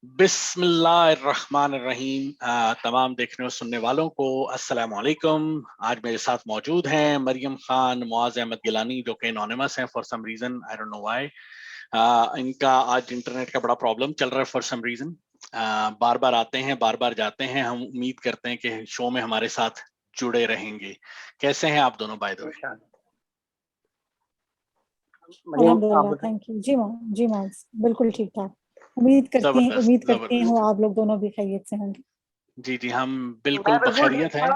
बिस्मिल्लाहिर्रहमानिर्रहीम। तमाम देखने और सुनने वालों को अस्सलाम वालेकुम। आज मेरे साथ मौजूद हैं मरियम खान, मुआज अहमद गिलानी, जो कि एनोनिमस हैं for some reason, I don't know why. इनका आज इंटरनेट का बड़ा प्रॉब्लम चल रहा है फॉर सम रीजन। बार बार आते हैं, बार बार जाते हैं। हम उम्मीद करते हैं कि शो में हमारे साथ जुड़े रहेंगे। कैसे हैं आप दोनों बाय द वे? अल्हम्दुलिल्लाह, थैंक यू। जी मॉम्स, बिल्कुल ठीक ठाक। उम्मीद जबरदस्त करती हूँ जबरदस्त। आप लोग दोनों भी खैरियत से होंगे। जी जी, हम बिल्कुल बखैरियत हैं।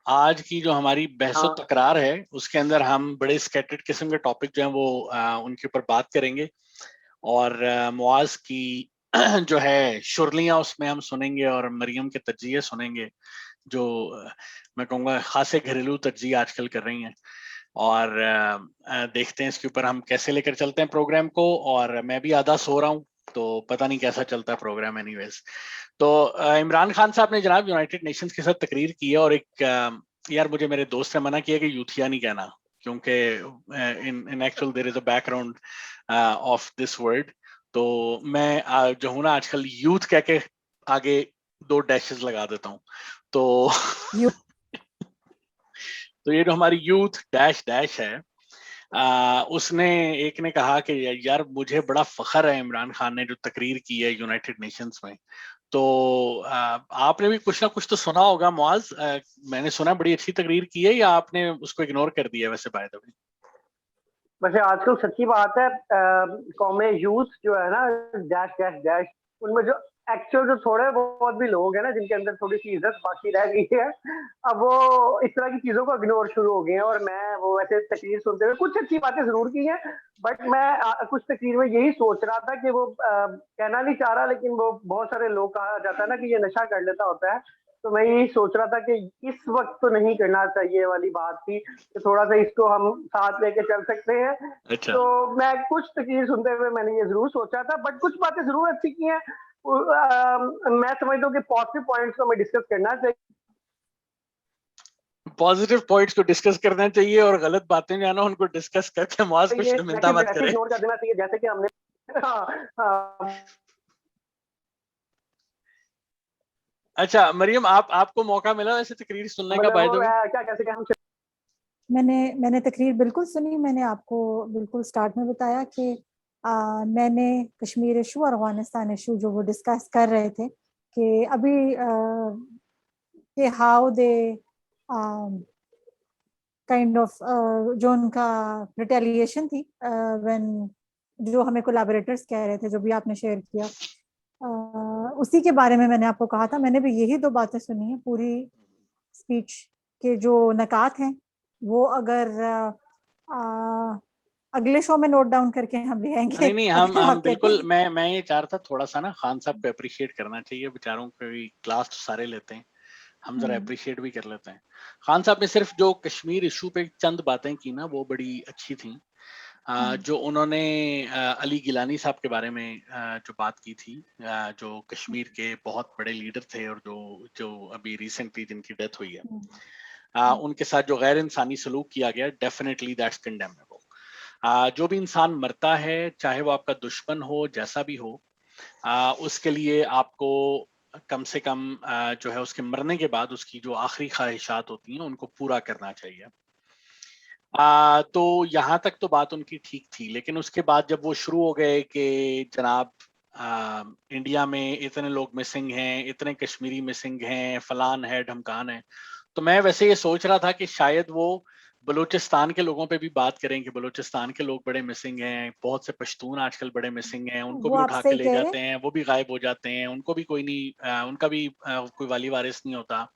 आज की जो हमारी बहसो तकरार है उसके अंदर हम बड़े स्कैटर्ड किस्म के टॉपिक जो हैं वो उनके ऊपर बात करेंगे। और मुआज की जो है शुरलियां उसमें हम सुनेंगे और मरियम के तज्जिए सुनेंगे, जो मैं कहूँगा खासे घरेलू तज्जिए आजकल कर रही हैं। और देखते हैं इसके ऊपर हम कैसे लेकर चलते हैं प्रोग्राम को। और मैं भी आधा सो रहा हूँ तो पता नहीं कैसा चलता है प्रोग्राम एनीवेज। तो इमरान खान साहब ने जनाब यूनाइटेड नेशंस के साथ तकरीर की है। और एक यार, मुझे मेरे दोस्त ने मना किया कि यूथिया नहीं कहना, क्योंकि in actual there is a background of this word. तो मैं जो हूँ ना आजकल यूथ कह के आगे दो डैशेस लगा देता हूँ। तो तो ये जो हमारी यूथ डैश डैश है, उसने एक ने कहा कि यार मुझे बड़ा फख्र है इमरान खान ने जो तकरीर की है यूनाइटेड नेशंस में। तो आपने भी कुछ ना कुछ तो सुना होगा मुआज। मैंने सुना बड़ी अच्छी तकरीर की है, या आपने उसको इग्नोर कर दिया वैसे बाय द वे? वैसे आजकल सच्ची बात है, कौमे यूथ जो है ना, डैश डैश डैश, उनमें जो एक्चुअल जो थोड़े बहुत भी लोग हैं ना, जिनके अंदर थोड़ी सी इज्जत बाकी रह गई है, अब वो इस तरह की चीजों को इग्नोर शुरू हो गए हैं। और मैं वो वैसे तकरीर सुनते हुए कुछ अच्छी बातें जरूर की हैं, बट मैं कुछ तकरीर में यही सोच रहा था कि वो कहना नहीं चाह रहा, लेकिन वो बहुत सारे लोग कहा जाता है ना कि ये नशा कर लेता होता है। तो मैं यही सोच रहा था कि इस वक्त तो नहीं करना चाहिए वाली बात थी, कि थोड़ा सा इसको हम साथ लेके चल सकते हैं। अच्छा। तो मैं कुछ तकरीर सुनते हुए मैंने ये जरूर सोचा था, बट कुछ बातें जरूर अच्छी की हैं। मैं समझता हूँ कि पॉजिटिव पॉइंट्स को हमें डिस्कस करना चाहिए। पॉजिटिव पॉइंट्स को डिस्कस करना चाहिए और गलत बातें जो है ना उनको डिस्कस करके मुआज को शर्मिंदा मत करे। इग्नोर कर देना चाहिए, जैसे कि हमने अच्छा मरियम, आपको मौका मिला वैसे तकरीर सुनने का बाय द वे? क्या कैसे हम मैंने तकरीर बिल्कुल सुनी। मैंने आपको बिल्कुल स्टार्ट में बताया कि मैंने कश्मीर इशू और अफगानिस्तान इशू जो वो डिस्कस कर रहे थे कि अभी कि हाउ दे काइंड ऑफ जो उनका रिटेलिएशन थी, व्हेन जो हमें कोलैबोरेटर्स कह रहे थे, जो भी आपने शेयर किया, उसी के बारे में मैंने आपको कहा था। मैंने भी यही दो बातें सुनी है पूरी स्पीच के जो नकात हैं वो अगर अगले शो में नोट डाउन करके हम ले आएंगे। नहीं नहीं, हम बिल्कुल, मैं ये चाह रहा था थोड़ा सा ना खान साहब को अप्रिशिएट करना चाहिए। बेचारों को भी क्लास तो सारे लेते हैं, हम जरा अप्रिशिएट भी कर लेते हैं। खान साहब ने सिर्फ जो कश्मीर इशू पे चंद बातें की ना, वो बड़ी अच्छी थी। जो उन्होंने अली गिलानी साहब के बारे में जो बात की थी, जो कश्मीर के बहुत बड़े लीडर थे और जो जो अभी रिसेंटली जिनकी डेथ हुई है, उनके साथ जो गैर इंसानी सलूक किया गया, डेफिनेटली दैट्स कंडेमेबल। जो भी इंसान मरता है, चाहे वो आपका दुश्मन हो, जैसा भी हो, उसके लिए आपको कम से कम जो है उसके मरने के बाद उसकी जो आखिरी ख्वाहिशात होती हैं उनको पूरा करना चाहिए। तो यहाँ तक तो बात उनकी ठीक थी, लेकिन उसके बाद जब वो शुरू हो गए कि जनाब इंडिया में इतने लोग मिसिंग हैं, इतने कश्मीरी मिसिंग हैं, फलान है ढमकान है, तो मैं वैसे ये सोच रहा था कि शायद वो बलूचिस्तान के लोगों पे भी बात करें कि बलूचिस्तान के लोग बड़े मिसिंग हैं, बहुत से पश्तून आजकल बड़े मिसिंग हैं, उनको भी उठा के ले जाते हैं, वो भी गायब हो जाते हैं, उनको भी कोई नहीं, उनका भी कोई वाली वारिस नहीं होता,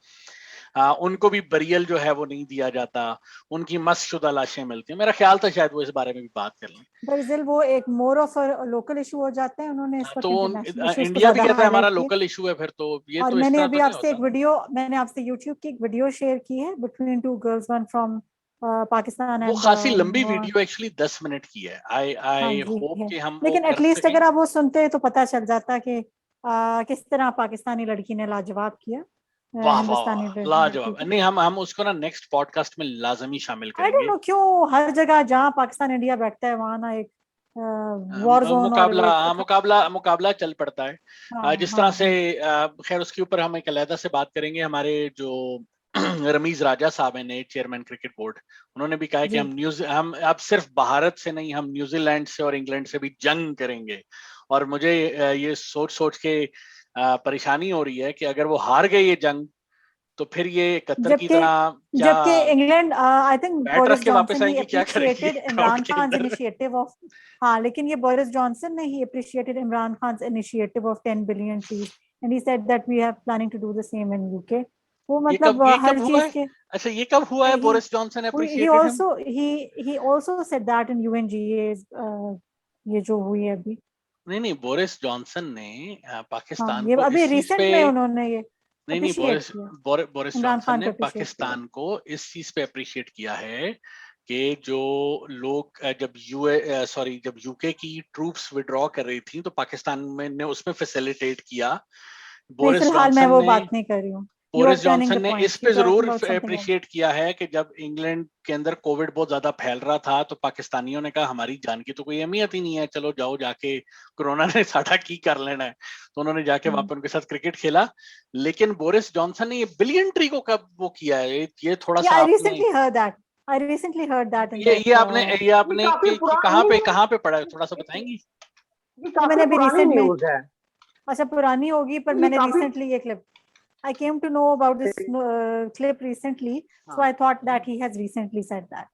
उनको भी बरियल जो है वो नहीं दिया जाता, उनकी मस्शुदा लाशें मिलती हैं। मेरा ख्याल था शायद वो इस बारे में भी बात कर लें। दरअसल वो एक मोर ऑफ लोकल इशू हो जाते हैं। उन्होंने इस वक्त तो इंटरनेशनल इश्यूज को इंडिया भी ज्यादा कहता है हमारा हाईलाइट किया। लोकल इशू है, फिर तो ये और तो इस मैंने तरह अभी तो नहीं आपसे होता। मैंने आपसे यूट्यूब की एक वीडियो शेयर की है between two girls, one from Pakistan वो एंड खासी लंबी वीडियो एक्चुअली 10 मिनट की है। हाँ आई जी होप है, कि हम वो लेकिन कर एटलीस्ट सकें। अगर आप वो सुनते तो पता चल जाता कि किस तरह पाकिस्तानी लड़की ने लाजवाब किया वाह वाह हिंदुस्तानी वाह, लड़की लाजवाब। को। नहीं, हम उसको ना नेक्स्ट पॉडकास्ट में लाजमी शामिल आई डोंट करेंगे। नो क्यों हर जगह जहाँ पाकिस्तान इंडिया बैठता है वहां ना एक वॉर जोन और मुकाबला चल पड़ता है। जिस तरह से खैर उसके ऊपर हम एक अलहदा से बात करेंगे। हमारे जो रमीज राजा साहब हैं, नए चेयरमैन क्रिकेट बोर्ड, उन्होंने भी कहा है कि हम अब सिर्फ भारत से नहीं, हम न्यूजीलैंड से और इंग्लैंड से भी जंग करेंगे। और मुझे ये सोच के परेशानी हो रही है कि अगर वो हार गए ये जंग तो फिर ये कतर की तरह जबकि England I think Boris Johnson he appreciated Imran Khan initiative of, हाँ लेकिन ये बोरिस जॉनसन ने ही appreciated Imran Khan initiative of 10 billion trees and he said that we have planning to do the same in UK. वो मतलब हर चीज के। अच्छा, ये कब हुआ है? Boris Johnson appreciated he also said that in UNGA, ये जो हुई है अभी। नहीं, बोरिस जॉनसन ने पाकिस्तान ये को अभी इस चीज रिसेंट पे में उन्होंने ये नहीं, बोरिस जॉनसन ने पाकिस्तान को इस चीज पे अप्रिशिएट किया है कि जो लोग जब यूके की ट्रूप्स विड्रॉ कर रही थी तो पाकिस्तान में ने उसमें फैसिलिटेट किया। बोरिस जॉनसन ने इस पे जरूर अप्रिशिएट किया है कि जब इंग्लैंड के अंदर कोविड बहुत ज्यादा फैल रहा था तो पाकिस्तानियों ने कहा हमारी जान की तो कोई अहमियत ही नहीं है, चलो जाओ जाके कोरोना ने साढ़ा की कर लेना है। तो उन्होंने जाके वहां पर उनके साथ क्रिकेट खेला। लेकिन बोरिस जॉनसन ने ये बिलियन ट्री को कब वो किया है, ये थोड़ा सा I recently heard that ये आपने कहाँ पे पढ़ा है, थोड़ा सा बताएंगी? मैंने अभी रिसेंट न्यूज़ है। अच्छा, पुरानी होगी पर मैंने रिसेंटली ये clip I came to know about this clip recently, so I thought that he has recently said that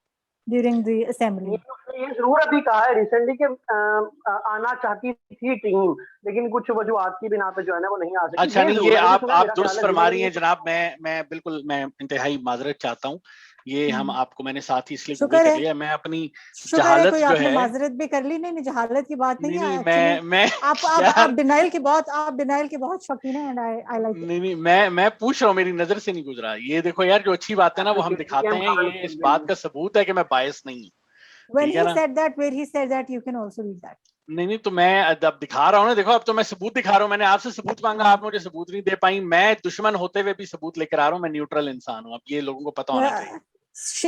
during the assembly. ये जरूर अभी कहा है रिसेंटली कि आना चाहती थी टीम, लेकिन कुछ वजूहात की बिना पे जो है ना वो नहीं आ सकी। अच्छा, नहीं, ये आप दुरुस्त फरमा रही हैं जनाब। मैं बिल्कुल इंतहाई माजरत चाहता हूँ। ये हम आपको मैंने साथ ही इसलिए गूगल कर लिया। मैं अपनी जहालत जो है, माजरत भी कर ली। नहीं, जहालत की बात नहीं है। मैं आप डिनाइल के बहुत शौकीन हैं एंड आई लाइक। नहीं, मैं पूछ रहा हूँ, मेरी नजर से नहीं गुजरा। ये देखो यार, जो अच्छी बात है ना वो हम दिखाते हैं। ये इस बात का सबूत है कि मैं बायस नहीं हूँ। When he said that, you can also read that. नहीं, तो मैं अब दिखा रहा हूँ ना, देखो अब तो मैं सबूत दिखा रहा हूँ। मैंने आपसे सबूत मांगा, आप मुझे सबूत नहीं दे पाई। मैं दुश्मन होते हुए भी सबूत लेकर आ रहा हूँ। मैं न्यूट्रल इंसान हूँ, अब ये लोगों को पता होना चाहिए।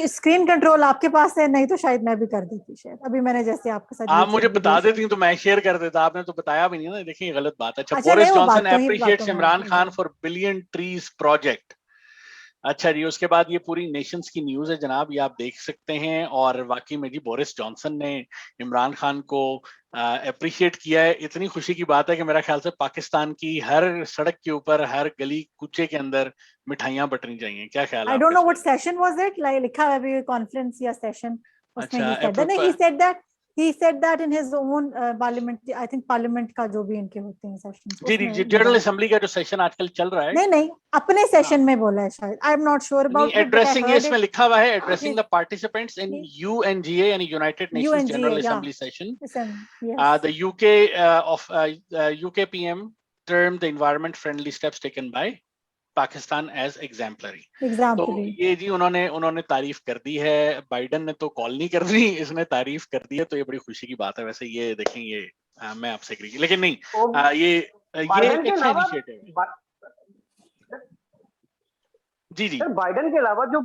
स्क्रीन कंट्रोल आपके पास है, नहीं तो शायद मैं भी कर देती। शायद अभी मैंने जैसे आपके साथ आप मुझे बता देती तो मैं शेयर कर देता। आपने तो बताया भी नहीं ना, देखिए गलत बात है। अच्छा, Boris Johnson appreciates Imran Khan for billion trees project. अच्छा जी, उसके बाद ये पूरी नेशंस की न्यूज है जनाब, ये आप देख सकते हैं। और वाकई में जी बोरिस जॉनसन ने इमरान खान को अप्रिशिएट किया है। इतनी खुशी की बात है कि मेरा ख्याल से पाकिस्तान की हर सड़क के ऊपर, हर गली कूचे के अंदर मिठाइयां बटनी चाहिए। क्या ख्याल है? आई don't know what session was it, like लिखा है अभी कॉन्फ्रेंस या सेशन। उसमें he said that in his own parliament, I think parliament का जो भी इनके होते हैं सेशंस। जी, जनरल असेंबली का जो सेशन आजकल चल रहा है। नहीं, अपने सेशन में बोला है शायद। I am not sure about addressing. इसमें लिखा हुआ है addressing the participants in UNGA यानी United Nations General Assembly session. The UK PM termed the environment friendly steps taken by Pakistan as exemplary. तो ये जी उन्होंने तारीफ कर दी है। बाइडन ने तो कॉल नहीं कर दी, इसने तारीफ कर दी है, तो ये बड़ी खुशी की बात है। वैसे ये देखें, ये मैं आपसे एग्री, लेकिन नहीं, ये एक अच्छा इनिशिएटिव है। जी बाइडन के अलावा जो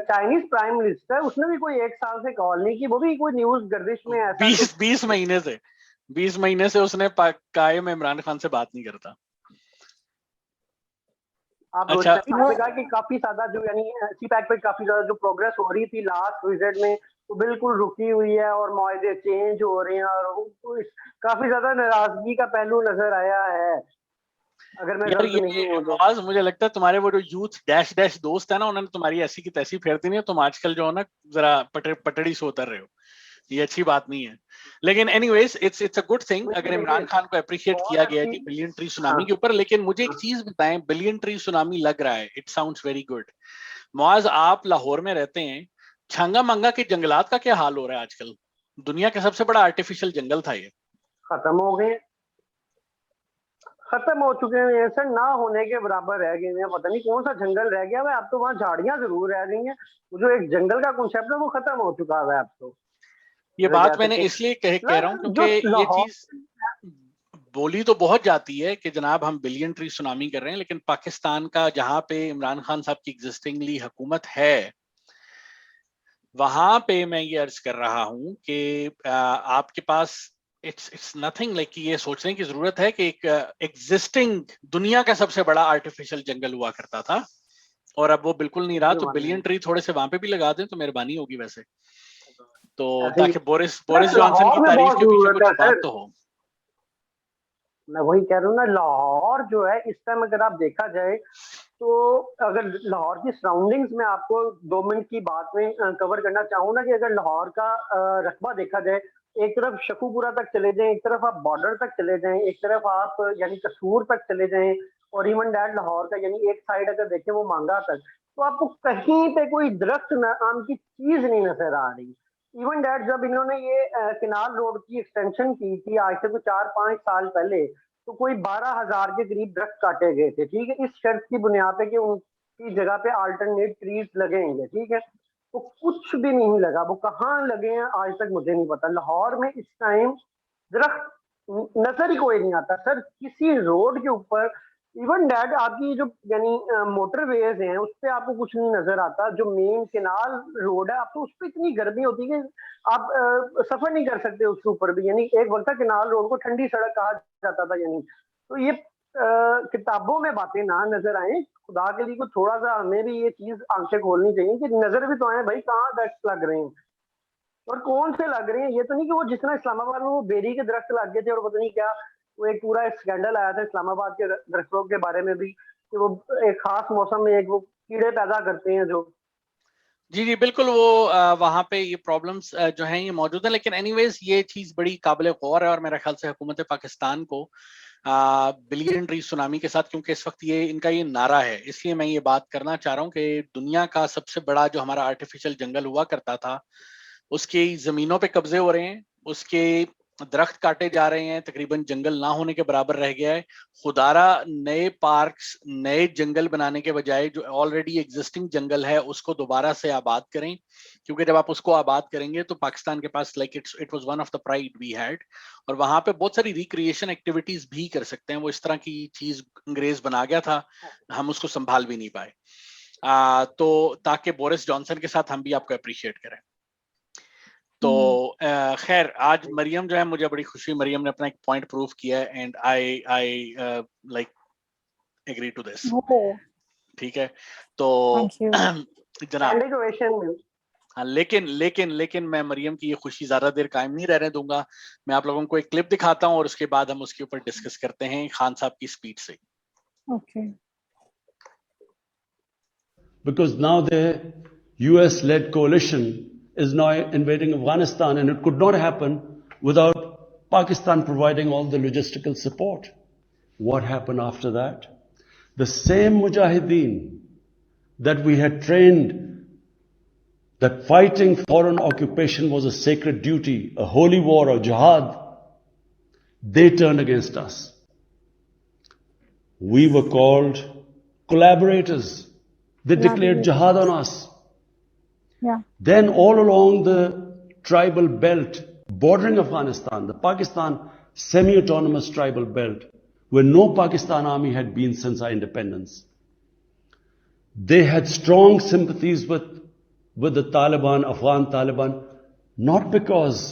चाइनीज प्राइम मिनिस्टर है उसने भी कोई 1 साल से कॉल नहीं की। वो भी कोई न्यूज गर्दिश में ऐसा 20 महीने से उसने कायम इमरान खान से बात नहीं करता। आप कहा कि काफी ज्यादा जो यानी सीपैक पे काफी ज्यादा जो प्रोग्रेस हो रही थी लास्ट विजिट में वो बिल्कुल रुकी हुई है और मुआहदे चेंज हो रहे हैं और काफी ज्यादा नाराजगी का पहलू नजर आया है। अगर मैं गलत नहीं हूं तो मुझे लगता है तुम्हारे वो जो यूथ डैश दोस्त है ना, उन्होंने तुम्हारी ऐसी की तैसी फेर दी नहीं। तुम आजकल जो है ना जरा पटड़ी से उतर रहे हो, ये अच्छी बात नहीं है। लेकिन anyways it's a good thing अगर इमरान खान को अप्रिशिएट किया गया है बिलियन ट्री सुनामी के ऊपर। लेकिन मुझे एक चीज बताएं, बिलियन ट्री सुनामी लग रहा है, it sounds very good. Muaz, आप लाहौर में रहते हैं, छंगा मंगा के जंगलात का क्या हाल हो रहा है आजकल? दुनिया का सबसे बड़ा आर्टिफिशियल जंगल था, ये खत्म हो गए, खत्म हो चुके हैं सर, ना होने के बराबर रह गए हैं। पता नहीं कौन सा जंगल रह गया है। अब तो वहाँ झाड़ियां जरूर रह गई हैं, जो एक जंगल का कॉन्सेप्ट है वो खत्म हो चुका है। अब तो ये बात मैंने इसलिए कह रहा हूँ क्योंकि ये चीज बोली तो बहुत जाती है कि जनाब हम बिलियन ट्री सुनामी कर रहे हैं, लेकिन पाकिस्तान का जहां पे इमरान खान साहब की एग्जिस्टिंगली हुकूमत है, वहां पे मैं ये अर्ज कर रहा हूं कि आपके पास इट्स नथिंग लाइक कि ये सोचने की जरूरत है कि एक एग्जिस्टिंग दुनिया का सबसे बड़ा आर्टिफिशियल जंगल हुआ करता था और अब वो बिल्कुल नहीं रहा, तो बिलियन ट्री थोड़े से वहां पे भी लगा दें तो मेहरबानी होगी वैसे तो, ताकि बोरिस जॉनसन की लाहौर में तारीफ बहुत के पीछे जरूरत कुछ है बात सर। तो हो। मैं वही कह रहा हूँ ना, लाहौर जो है इस टाइम अगर आप देखा जाए तो, अगर लाहौर की सराउंडिंग्स में आपको 2 मिनट की बात में कवर करना चाहूँ ना, कि अगर लाहौर का रकबा देखा जाए, एक तरफ शकुपुरा तक चले जाएं, एक तरफ आप बॉर्डर तक चले जाएं, एक तरफ आप यानी कसूर तक चले जाएं, और इवन डैट लाहौर का यानी एक साइड अगर देखें वो मांगा तक, तो आपको कहीं पे कोई दरख्त आम की चीज नहीं नजर आ रही। इवन डैट जब इन्होंने ये केनाल रोड की एक्सटेंशन की थी आज से तो 4-5 साल पहले, तो कोई 12,000 के करीब दरख्त काटे गए थे, ठीक है, इस शर्त की बुनियाद पे कि उनकी जगह पे अल्टरनेट ट्रीज लगेंगे, ठीक है। तो कुछ भी नहीं लगा, वो कहाँ लगे हैं आज तक मुझे नहीं पता। लाहौर में इस टाइम दरख्त नजर ही कोई नहीं आता सर, किसी रोड के ऊपर। इवन डैट आपकी जो यानी मोटरवेज हैं उस पर आपको कुछ नहीं नजर आता। जो मेन केनाल रोड है, आपको उस पर इतनी गर्मी होती है कि आप सफर नहीं कर सकते उसके ऊपर भी। यानी एक वक्त था केनाल रोड को ठंडी सड़क कहा जाता था। यानी तो ये किताबों में बातें ना नजर आए, खुदा के लिए को थोड़ा सा हमें भी ये चीज आंखें खोलनी चाहिए कि नजर भी तो आए भाई कहाँ दरख्त लग रहे हैं और कौन से लग रहे हैं। ये तो नहीं कि वो जितना इस्लामाबाद में वो बेरी के दरख्त लग गए थे और पता नहीं क्या, वो एक पूरा स्कैंडल आया था इस्लामाबाद के दरख्तों के बारे में भी, कि वो एक खास मौसम में एक वो कीड़े पैदा करते हैं जो। जी बिल्कुल, वो वहां पे ये प्रॉब्लम्स जो हैं ये मौजूद है, लेकिन एनीवेज ये चीज बड़ी काबिल गौर है और मेरा ख्याल से हुकूमत पाकिस्तान को बिलियन ट्री सुनामी के साथ, क्योंकि इस वक्त ये इनका ये नारा है, इसलिए मैं ये बात करना चाह रहा हूँ कि दुनिया का सबसे बड़ा जो हमारा आर्टिफिशियल जंगल हुआ करता था उसकी जमीनों पे कब्जे हो रहे हैं, उसके दरख्त काटे जा रहे हैं, तकरीबन जंगल ना होने के बराबर रह गया है। खुदारा नए पार्क्स नए जंगल बनाने के बजाय जो ऑलरेडी एग्जिस्टिंग जंगल है उसको दोबारा से आबाद करें, क्योंकि जब आप उसको आबाद करेंगे तो पाकिस्तान के पास like it was one of the pride we had, और वहां पे बहुत सारी रिक्रिएशन एक्टिविटीज भी कर सकते हैं। वो इस तरह की चीज अंग्रेज बना गया था, हम उसको संभाल भी नहीं पाए। तो ताकि बोरिस जॉनसन के साथ हम भी आपको अप्रिशिएट करें। तो खैर आज मरियम जो है, मुझे बड़ी खुशी, मरियम ने अपना एक पॉइंट प्रूव किया है and I like agree to this. ठीक है, तो जनाब हाँ, लेकिन मैं मरियम की ये खुशी ज्यादा देर कायम नहीं रहने दूंगा। मैं आप लोगों को एक क्लिप दिखाता हूँ और उसके बाद हम उसके ऊपर डिस्कस करते हैं खान साहब की स्पीच से। Okay. Because now the US-led coalition is now invading Afghanistan, and it could not happen without Pakistan providing all the logistical support. What happened after that? The same mujahideen that we had trained that fighting foreign occupation was a sacred duty, a holy war or jihad, they turned against us. We were called collaborators. They declared jihad on us. Yeah. Then all along the tribal belt bordering Afghanistan, the Pakistan semi-autonomous tribal belt, where no Pakistan army had been since our independence, they had strong sympathies with the Taliban, Afghan Taliban, not because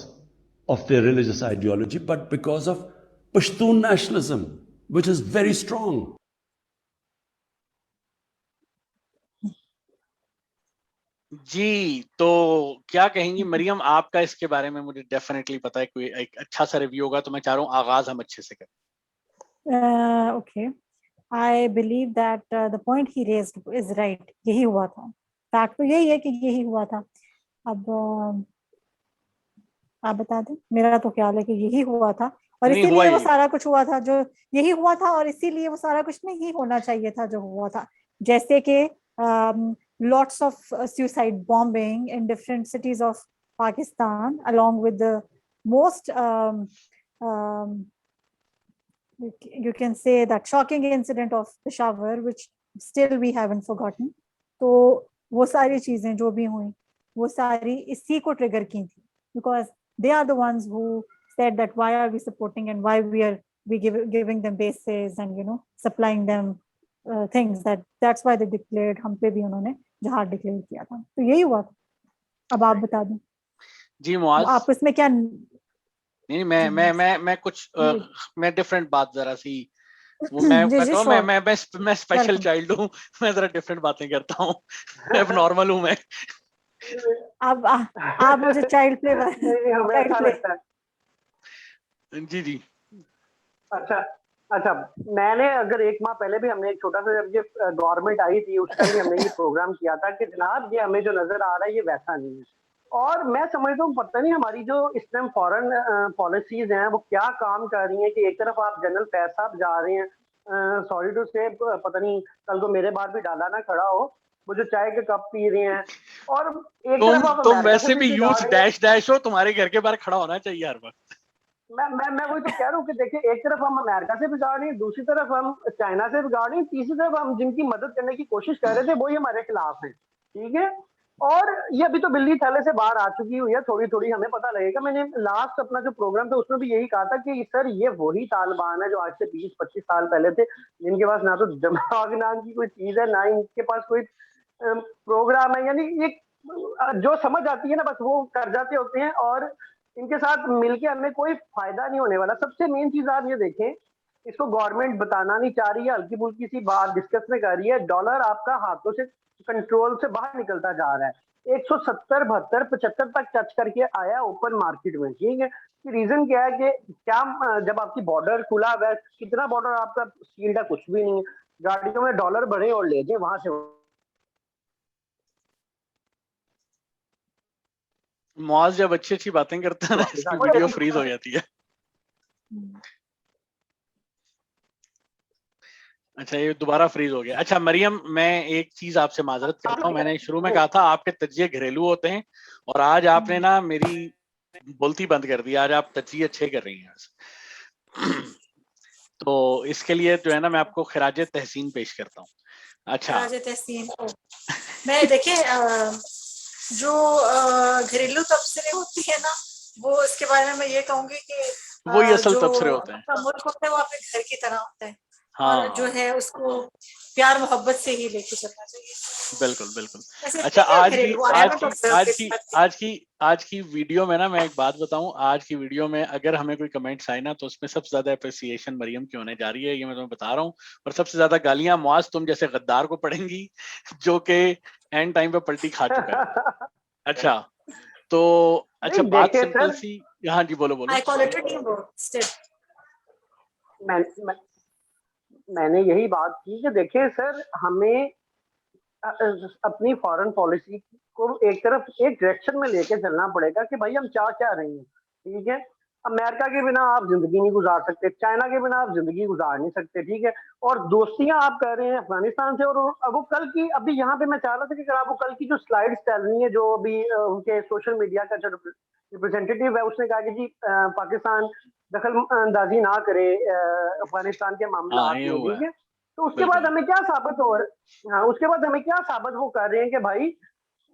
of their religious ideology, but because of Pashtun nationalism, which is very strong. जी, तो क्या कहेंगी मरियम? आपका इसके बारे में मुझे definitely पता है, कोई एक अच्छा सा रिव्यू होगा, तो मैं चाह रहा हूँ आगाज हम अच्छे से करें। Okay. I believe that the point he raised is right. यही हुआ था, फैक्ट तो यही है कि यही हुआ था। अब आप बता दें, मेरा तो ख्याल है कि यही हुआ था और इसीलिए वो सारा कुछ हुआ था जो यही हुआ था, और इसीलिए वो सारा कुछ नहीं होना चाहिए था जो हुआ था। जैसे कि lots of suicide bombing in different cities of Pakistan, along with the most you can say that shocking incident of Peshawar, which still we haven't forgotten. तो वो सारी चीजें जो भी हुई वो सारी इसी को ट्रिगर की थी, because they are the ones who said that why are we supporting and why we giving them bases and supplying them things, that's why they declared, हम पे भी उन्होंने जहाद डिक्लेयर किया था। तो यही हुआ था। अब आप बता दें जी मुआज, आप इसमें क्या नहीं, मैं कुछ मैं डिफरेंट बात जरा सी, वो मैं जी, जी, कहूँ sure. मैं स्पेशल Welcome. चाइल्ड हूँ, मैं जरा डिफरेंट बातें करता हूँ, अब नॉर्मल हूँ मैं। आप मुझे चाइल्ड प्ले नहीं, हमें चाइल्ड अच्छा प्ले लगता है। जी जी। अच्छा अच्छा, मैंने अगर एक माह पहले भी हमने एक छोटा सा, जब ये गवर्नमेंट आई थी उस टाइम भी हमने ये प्रोग्राम किया था कि जनाब ये हमें जो नजर आ रहा है ये वैसा नहीं है। और मैं समझता हूँ पता नहीं हमारी जो इस टाइम फॉरेन पॉलिसीज हैं वो क्या काम कर रही हैं कि एक तरफ आप जनरल फैज साहब जा रहे हैं, सॉरी टू से, पता नहीं कल को मेरे बाहर भी डाला ना खड़ा हो, वो जो चाय के कप पी रहे हैं, और एक तरफ आप तुम अमेरिका वैसे से भी भी बिगाड़ यूथ रहे हैं। डैश हो, तुम्हारे घर के बाहर खड़ा होना चाहिए हर वक्त। मैं वही तो कह रहा हूँ कि देखिए एक तरफ हम अमेरिका से बिगाड़ रहे हैं, दूसरी तरफ हम चाइना से बिगाड़ रहे हैं, तीसरी तरफ हम जिनकी मदद करने की कोशिश कर रहे थे वही हमारे खिलाफ हैं। ठीक है, और ये अभी तो बिल्ली थैले से बाहर आ चुकी हुई है, थोड़ी थोड़ी हमें पता लगेगा। मैंने लास्ट अपना जो प्रोग्राम था उसमें भी यही कहा था कि सर ये वही तालिबान है जो आज से 20-25 साल पहले थे, जिनके पास ना तो दिमाग नाम की कोई चीज है, ना इनके पास कोई प्रोग्राम है, यानी ये जो समझ आती है ना बस वो कर जाते होते हैं, और इनके साथ मिलके हमें कोई फायदा नहीं होने वाला। सबसे मेन चीज आप ये देखें, इसको गवर्नमेंट बताना नहीं चाह रही है, हल्की फुल्की सी बात डिस्कस में कर रही है, डॉलर आपका हाथों से कंट्रोल से बाहर निकलता जा रहा है, 170 72 75 तक टच करके आया ओपन मार्केट में। ठीक है, रीजन क्या है कि क्या जब आपकी बॉर्डर खुला हुआ है, कितना बॉर्डर आपका सील्ड है, कुछ भी नहीं है, गाड़ियों में डॉलर भरे और ले जाए वहां से। मुआज जब अच्छी अच्छी बातें करता है ना, इसकी वीडियो फ्रीज हो जाती है। अच्छा, ये दोबारा फ्रीज हो गया। अच्छा मरियम, मैं एक चीज आपसे माजरत करता हूँ, मैंने शुरू में कहा था आपके तजिए घरेलू होते हैं, और आज आपने ना मेरी बोलती बंद कर दी, आज आप तजिए अच्छे कर रही हैं। तो इसके लिए जो है ना मैं आपको खिराज तहसीन पेश करता हूँ। अच्छा, खिराज तहसीन मैं देखिए जो घरेलू तबसरे होती है ना, वो इसके बारे में मैं ये कहूंगी कि वही असल जो तबसरे होते हैं। अपना मुल्क होता है वो अपने घर की तरह होता है, हाँ, और जो है उसको प्यार मोहब्बत से ही लेके चलना चाहिए। बिल्कुल बिल्कुल। ऐसे अच्छा, आज की घरेलू आज की observe आज this की बात। आज की आज की वीडियो में ना मैं एक बात बताऊं, आज की वीडियो में अगर हमें कोई कमेंट्स आए ना तो उसमें सबसे ज्यादा अप्रिसिएशन मरियम की होने जा रही है, ये मैं तुम्हें बता रहा हूँ, और सबसे ज्यादा गालियां मुआज तुम जैसे गद्दार को पड़ेंगी जो कि एंड टाइम पे पलटी खा चुका है। अच्छा, तो अच्छा नहीं बात देखिए सिंपल सर, सी, हाँ जी बोलो बोलो। I call it a teamwork still. मैं, मैं, मैंने यही बात की कि देखिए सर, हमें अपनी फॉरेन पॉलिसी को एक तरफ एक डायरेक्शन में लेके चलना पड़ेगा कि भाई हम चाह क्या रहे हैं। ठीक है, अमेरिका के बिना आप जिंदगी नहीं गुजार सकते, चाइना के बिना आप जिंदगी गुजार नहीं सकते। ठीक है, और दोस्तियां आप कर रहे हैं अफगानिस्तान से, और वो कल की अभी यहाँ पे मैं चाह रहा था कि अगर आपको कल की जो स्लाइड्स चल रही है, जो अभी उनके सोशल मीडिया का जो रिप्रेजेंटेटिव है उसने कहा कि जी पाकिस्तान दखल अंदाजी ना करे अफगानिस्तान के मामला हाँ, ये में। हुआ ठीक है है, तो उसके बाद बिल्कुल। हमें क्या साबित हो, हाँ उसके बाद हमें क्या साबित वो कर रहे हैं कि भाई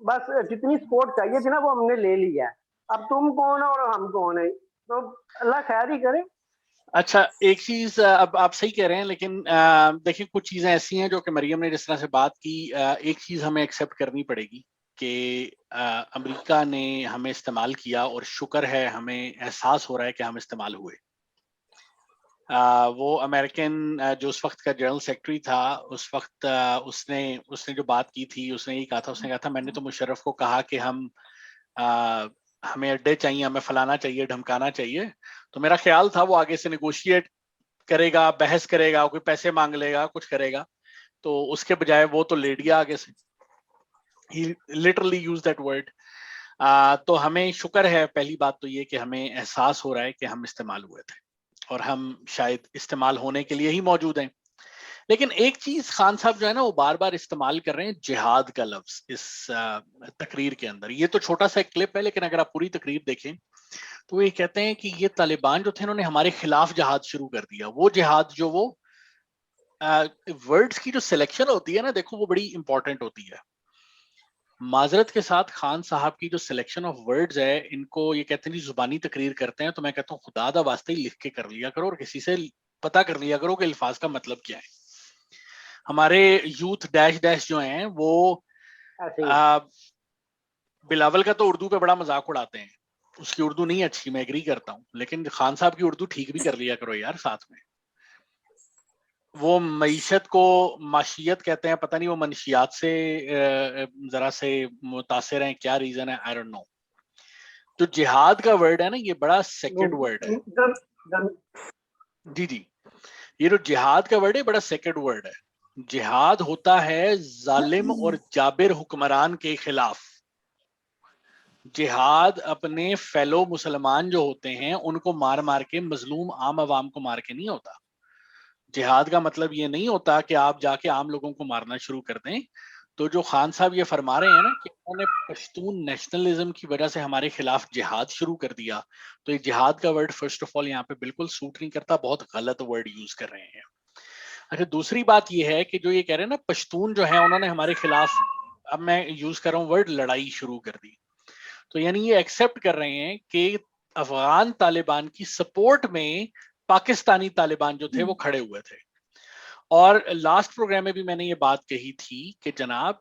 बस जितनी सपोर्ट चाहिए थी ना वो हमने ले लिया है, अब तुम कौन हो और हम कौन है, तो अल्लाह खैर ही करे। अच्छा, एक चीज अब आप सही कह रहे हैं, लेकिन देखिए कुछ चीजें ऐसी हैं जो कि मरियम ने जिस तरह से बात की, एक चीज हमें एक्सेप्ट करनी पड़ेगी कि अमेरिका ने हमें इस्तेमाल किया, और शुक्र है हमें एहसास हो रहा है कि हम इस्तेमाल हुए। वो अमेरिकन जो उस वक्त का जनरल सेक्रेटरी था, उस वक्त उसने उसने जो बात की थी, उसने ये कहा था, उसने कहा था मैंने तो मुशर्रफ को कहा कि हमें अड्डे चाहिए, हमें फलाना चाहिए, ढमकाना चाहिए, तो मेरा ख्याल था वो आगे से नेगोशिएट करेगा, बहस करेगा, कोई पैसे मांग लेगा, कुछ करेगा, तो उसके बजाय वो तो लेट गया आगे से। ही लिटरली यूज दैट वर्ड। तो हमें शुक्र है, पहली बात तो ये कि हमें एहसास हो रहा है कि हम इस्तेमाल हुए थे, और हम शायद इस्तेमाल होने के लिए ही मौजूद हैं। लेकिन एक चीज खान साहब जो है ना वो बार बार इस्तेमाल कर रहे हैं, जिहाद का लफ्ज इस तकरीर के अंदर। ये तो छोटा सा एक क्लिप है, लेकिन अगर आप पूरी तकरीर देखें तो वो ये कहते हैं कि ये तालिबान जो थे उन्होंने हमारे खिलाफ जिहाद शुरू कर दिया। वो जिहाद जो वो वर्ड्स की जो सिलेक्शन होती है ना, देखो वो बड़ी इंपॉर्टेंट होती है। माजरत के साथ खान साहब की जो सिलेक्शन ऑफ वर्ड्स है, इनको ये कहते हैं जुबानी तकरीर करते हैं, तो मैं कहता हूँ खुदा दा वास्ते ही लिख के कर लिया करो, और किसी से पता कर लिया करो कि अल्फाज का मतलब क्या है। हमारे यूथ डैश डैश जो हैं वो ऐसे ही है। बिलावल का तो उर्दू पे बड़ा मजाक उड़ाते हैं, उसकी उर्दू नहीं अच्छी, मैं एग्री करता हूँ, लेकिन खान साहब की उर्दू ठीक भी कर लिया करो यार साथ में। वो मईशत को माशियत कहते हैं, पता नहीं वो मनशियात से जरा से मुतासिर हैं, क्या रीजन है, आई डोंट नो। तो जिहाद का वर्ड है ना, ये बड़ा सेक्रेड वर्ड है। जी जी, ये जो जिहाद का वर्ड है बड़ा सेक्रेड वर्ड है। जिहाद होता है जालिम और जाबिर हुक्मरान के खिलाफ। जिहाद अपने फेलो मुसलमान जो होते हैं उनको मार मार के, मजलूम आम आवाम को मार के नहीं होता। जिहाद का मतलब ये नहीं होता कि आप जाके आम लोगों को मारना शुरू कर दें। तो जो खान साहब ये फरमा रहे हैं ना कि उन्होंने पश्तून नेशनलिज्म की वजह से हमारे खिलाफ जिहाद शुरू कर दिया, तो ये जिहाद का वर्ड फर्स्ट ऑफ ऑल यहाँ पे बिल्कुल सूट नहीं करता, बहुत गलत वर्ड यूज कर रहे हैं। अच्छा, दूसरी बात ये है कि जो ये कह रहे हैं ना पश्तून जो है उन्होंने हमारे खिलाफ, अब मैं यूज कर रहा हूँ वर्ड, लड़ाई शुरू कर दी। तो यानी ये एक्सेप्ट कर रहे हैं कि अफगान तालिबान की सपोर्ट में पाकिस्तानी तालिबान जो थे वो खड़े हुए थे। और लास्ट प्रोग्राम में भी मैंने ये बात कही थी कि जनाब,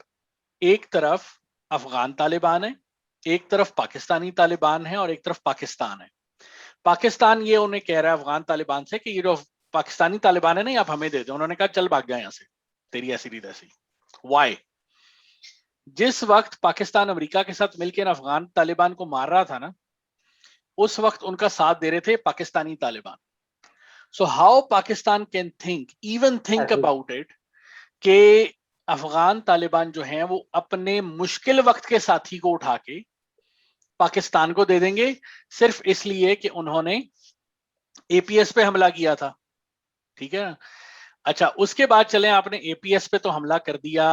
एक तरफ अफगान तालिबान है, एक तरफ पाकिस्तानी तालिबान है और एक तरफ पाकिस्तान है। पाकिस्तान ये उन्हें कह रहा है अफगान तालिबान से कि ये जो पाकिस्तानी तालिबान है ना, आप हमें दे दो। उन्होंने कहा चल भाग जाए यहाँ से, तेरी ऐसी रीत ऐसी। वाई? जिस वक्त पाकिस्तान अमेरिका के साथ मिलकर अफगान तालिबान को मार रहा था ना, उस वक्त उनका साथ दे रहे थे Pakistani Taliban. So how Pakistan can think, even think about it, कि अफगान तालिबान जो हैं वो अपने मुश्किल वक्त के साथी को उठा के पाकिस्तान को दे देंगे सिर्फ इसलिए कि उन्होंने एपीएस पे हमला किया था। ठीक है। अच्छा, उसके बाद चलें, आपने एपीएस पे तो हमला कर दिया।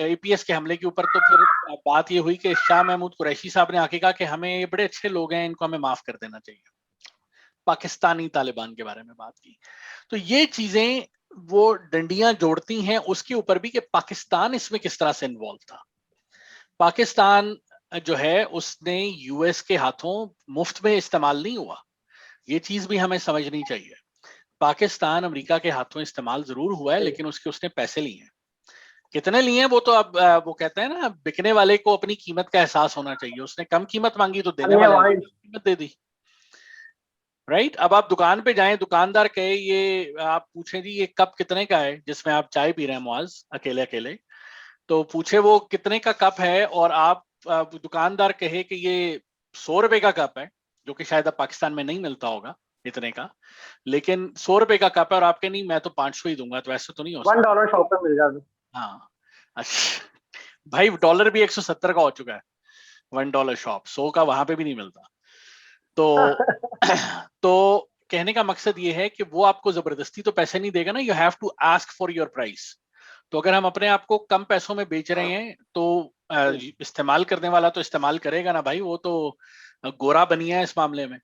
एपीएस के हमले के ऊपर तो फिर बात ये हुई कि शाह महमूद कुरैशी साहब ने आके कहा कि हमें ये बड़े अच्छे लोग हैं, इनको हमें माफ कर देना चाहिए। पाकिस्तानी तालिबान के बारे में बात की। तो ये चीजें वो डंडियां जोड़ती हैं उसके ऊपर भी कि पाकिस्तान इसमें किस तरह से इन्वॉल्व था। पाकिस्तान जो है उसने यूएस के हाथों मुफ्त में इस्तेमाल नहीं हुआ, ये चीज भी हमें समझनी चाहिए। पाकिस्तान अमेरिका के हाथों इस्तेमाल जरूर हुआ है, लेकिन उसने पैसे लिए हैं। कितने लिए हैं वो तो अब वो कहते हैं ना, बिकने वाले को अपनी कीमत का एहसास होना चाहिए। उसने कम कीमत मांगी तो देने वाले ने कीमत दे दी। राइट? अब आप दुकान पे जाएं, दुकानदार कहे ये, आप पूछें जी ये कप कितने का है जिसमें आप चाय पी रहे हैं मुआज अकेले अकेले, तो पूछे वो कितने का कप है, और आप दुकानदार कहे कि ये 100 रुपए का कप है, जो कि शायद अब पाकिस्तान में नहीं मिलता होगा इतने का, लेकिन 100 रुपए का कप है, और आपके नहीं मैं तो 500 ही दूंगा, तो ऐसे तो नहीं हो सकता। $1 शॉप पे मिल जाता। हाँ अच्छा भाई, डॉलर भी 170 का हो चुका है, $1 शॉप, 100 का वहां पे भी नहीं मिलता। तो कहने का मकसद ये है कि वो आपको जबरदस्ती तो पैसे नहीं देगा ना, you have to ask for your price. तो अगर हम अपने आप को कम पैसों में बेच रहे हैं तो इस्तेमाल करने वाला तो इस्तेमाल करेगा ना भाई, वो तो गोरा बनिया है इस मामले में।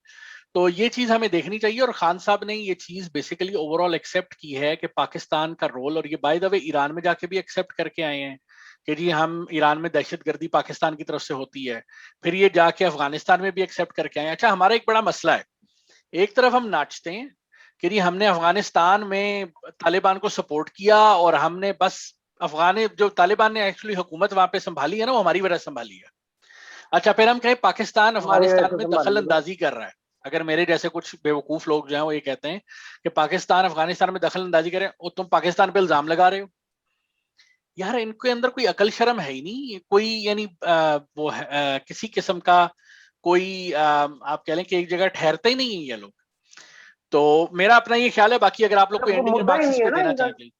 तो ये चीज हमें देखनी चाहिए, और खान साहब ने ये चीज बेसिकली ओवरऑल एक्सेप्ट की है कि पाकिस्तान का रोल, और ये बाय द वे ईरान में जाके भी एक्सेप्ट करके आए हैं कि जी हम ईरान में दहशतगर्दी पाकिस्तान की तरफ से होती है। फिर ये जाके अफगानिस्तान में भी एक्सेप्ट करके आए। अच्छा, हमारा एक बड़ा मसला है, एक तरफ हम नाचते हैं कि जी हमने अफगानिस्तान में तालिबान को सपोर्ट किया, और हमने बस अफगान जो तालिबान ने एक्चुअली हुकूमत वहां पे संभाली है ना, वो हमारी वजह संभाली है। अच्छा, फिर हम कहें पाकिस्तान अफगानिस्तान में दखल अंदाजी कर रहा है। अगर मेरे जैसे कुछ बेवकूफ लोग जो हैं वो ये कहते हैं कि पाकिस्तान अफगानिस्तान में दखल अंदाजी करें, और तुम पाकिस्तान पे इल्जाम लगा रहे हो। यार इनके अंदर कोई अकल शर्म है ही नहीं कोई, यानी वो किसी किस्म का कोई आप कह लें कि एक जगह ठहरते ही नहीं है ये लोग। तो मेरा अपना ये ख्याल है, बाकी अगर आप लोग कोई एंडिंग रिमार्क्स इस पे देना चाहें प्लीज।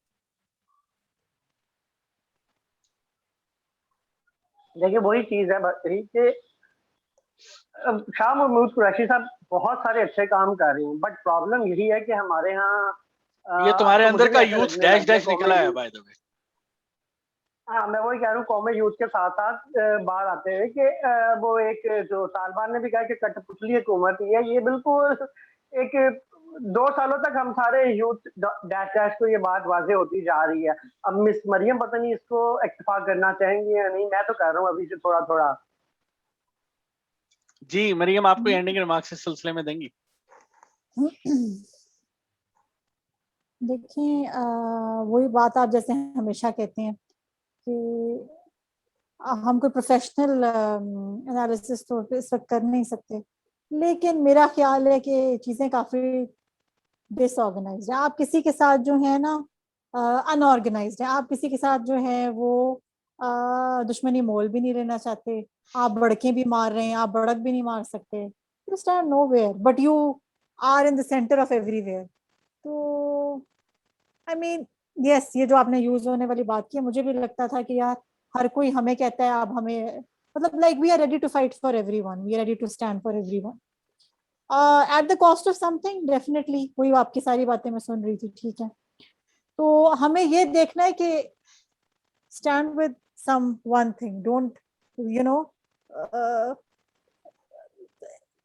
देखिए वही चीज है कि शाह महमूद कुरैशी साहब बहुत सारे अच्छे काम कर रहे हैं, बट प्रॉब्लम यही है कि हमारे यहाँ ये तुम्हारे अंदर का यूथ डैश डैश निकला है बाय द वे। हाँ, मैं वही कह रहा हूँ, कौमी यूथ के साथ साथ बाहर आते हैं कि वो एक जो तालिबान ने भी कहा कि कठपुतली हुकूमत ही है, ये बिल्कुल एक 2 सालों तक हम सारे यूथ डैश डैश को ये बात वाजे होती जा रही है। अब मिस मरियम पता नहीं इसको इत्तेफाक करना चाहेंगे या नहीं, मैं तो कह रहा हूँ अभी से थोड़ा थोड़ा। जी मरियम, आपको एंडिंग रिमार्क्स इस सिलसिले में देंगी? देखिए वही बात आप जैसे हमेशा कहते हैं कि हम कोई प्रोफेशनल एनालिसिस तो इस वक्त कर नहीं सकते, लेकिन मेरा ख्याल है कि चीजें काफी डिसऑर्गेनाइज्ड है। आप किसी के साथ जो है ना अनऑर्गेनाइज्ड है, आप किसी के साथ जो है वो दुश्मनी मोल भी नहीं लेना चाहते, आप बड़के भी मार रहे हैं, आप बड़क भी नहीं मार सकते, you stand nowhere but you are in the centre of everywhere. तो आई मीन यस, ये जो आपने यूज होने वाली बात की, मुझे भी लगता था कि यार हर कोई हमें कहता है, अब हमें मतलब like we are ready to fight for everyone, we are ready to stand for everyone at the cost of something. Definitely कोई आपकी सारी बातें मैं सुन रही थी, ठीक है। तो हमें ये देखना है कि stand with some one thing, don't you know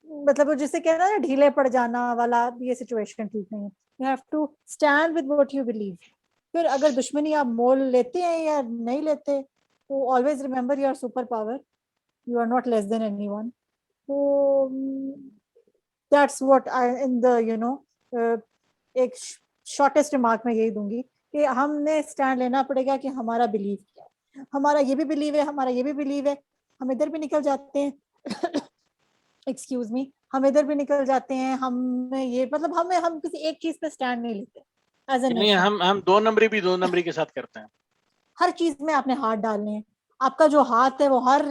मतलब वो जिसे कहना है ढीले पड़ जाना वाला, ये सिचुएशन ठीक नहीं है। You have to stand with what you believe. फिर अगर दुश्मनी आप मोल लेते हैं या नहीं लेते, तो always remember you are super power, you are not less than anyone. तो that's what I in the एक शॉर्टेस्ट रिमार्क में यही दूंगी कि हमने स्टैंड लेना पड़ेगा कि हमारा बिलीव क्या है, हमारा ये भी बिलीव है, हमारा ये भी बिलीव है। हम इधर भी निकल जाते हैं एक्सक्यूज मी, हम इधर भी निकल जाते हैं, हम ये मतलब हम किसी एक चीज पे स्टैंड नहीं लेते एज ए नहीं, नेशन। हम दो नंबरी भी दो नंबरी के साथ करते हैं। हर चीज में आपने हाथ डालने हैं, आपका जो हाथ है वो हर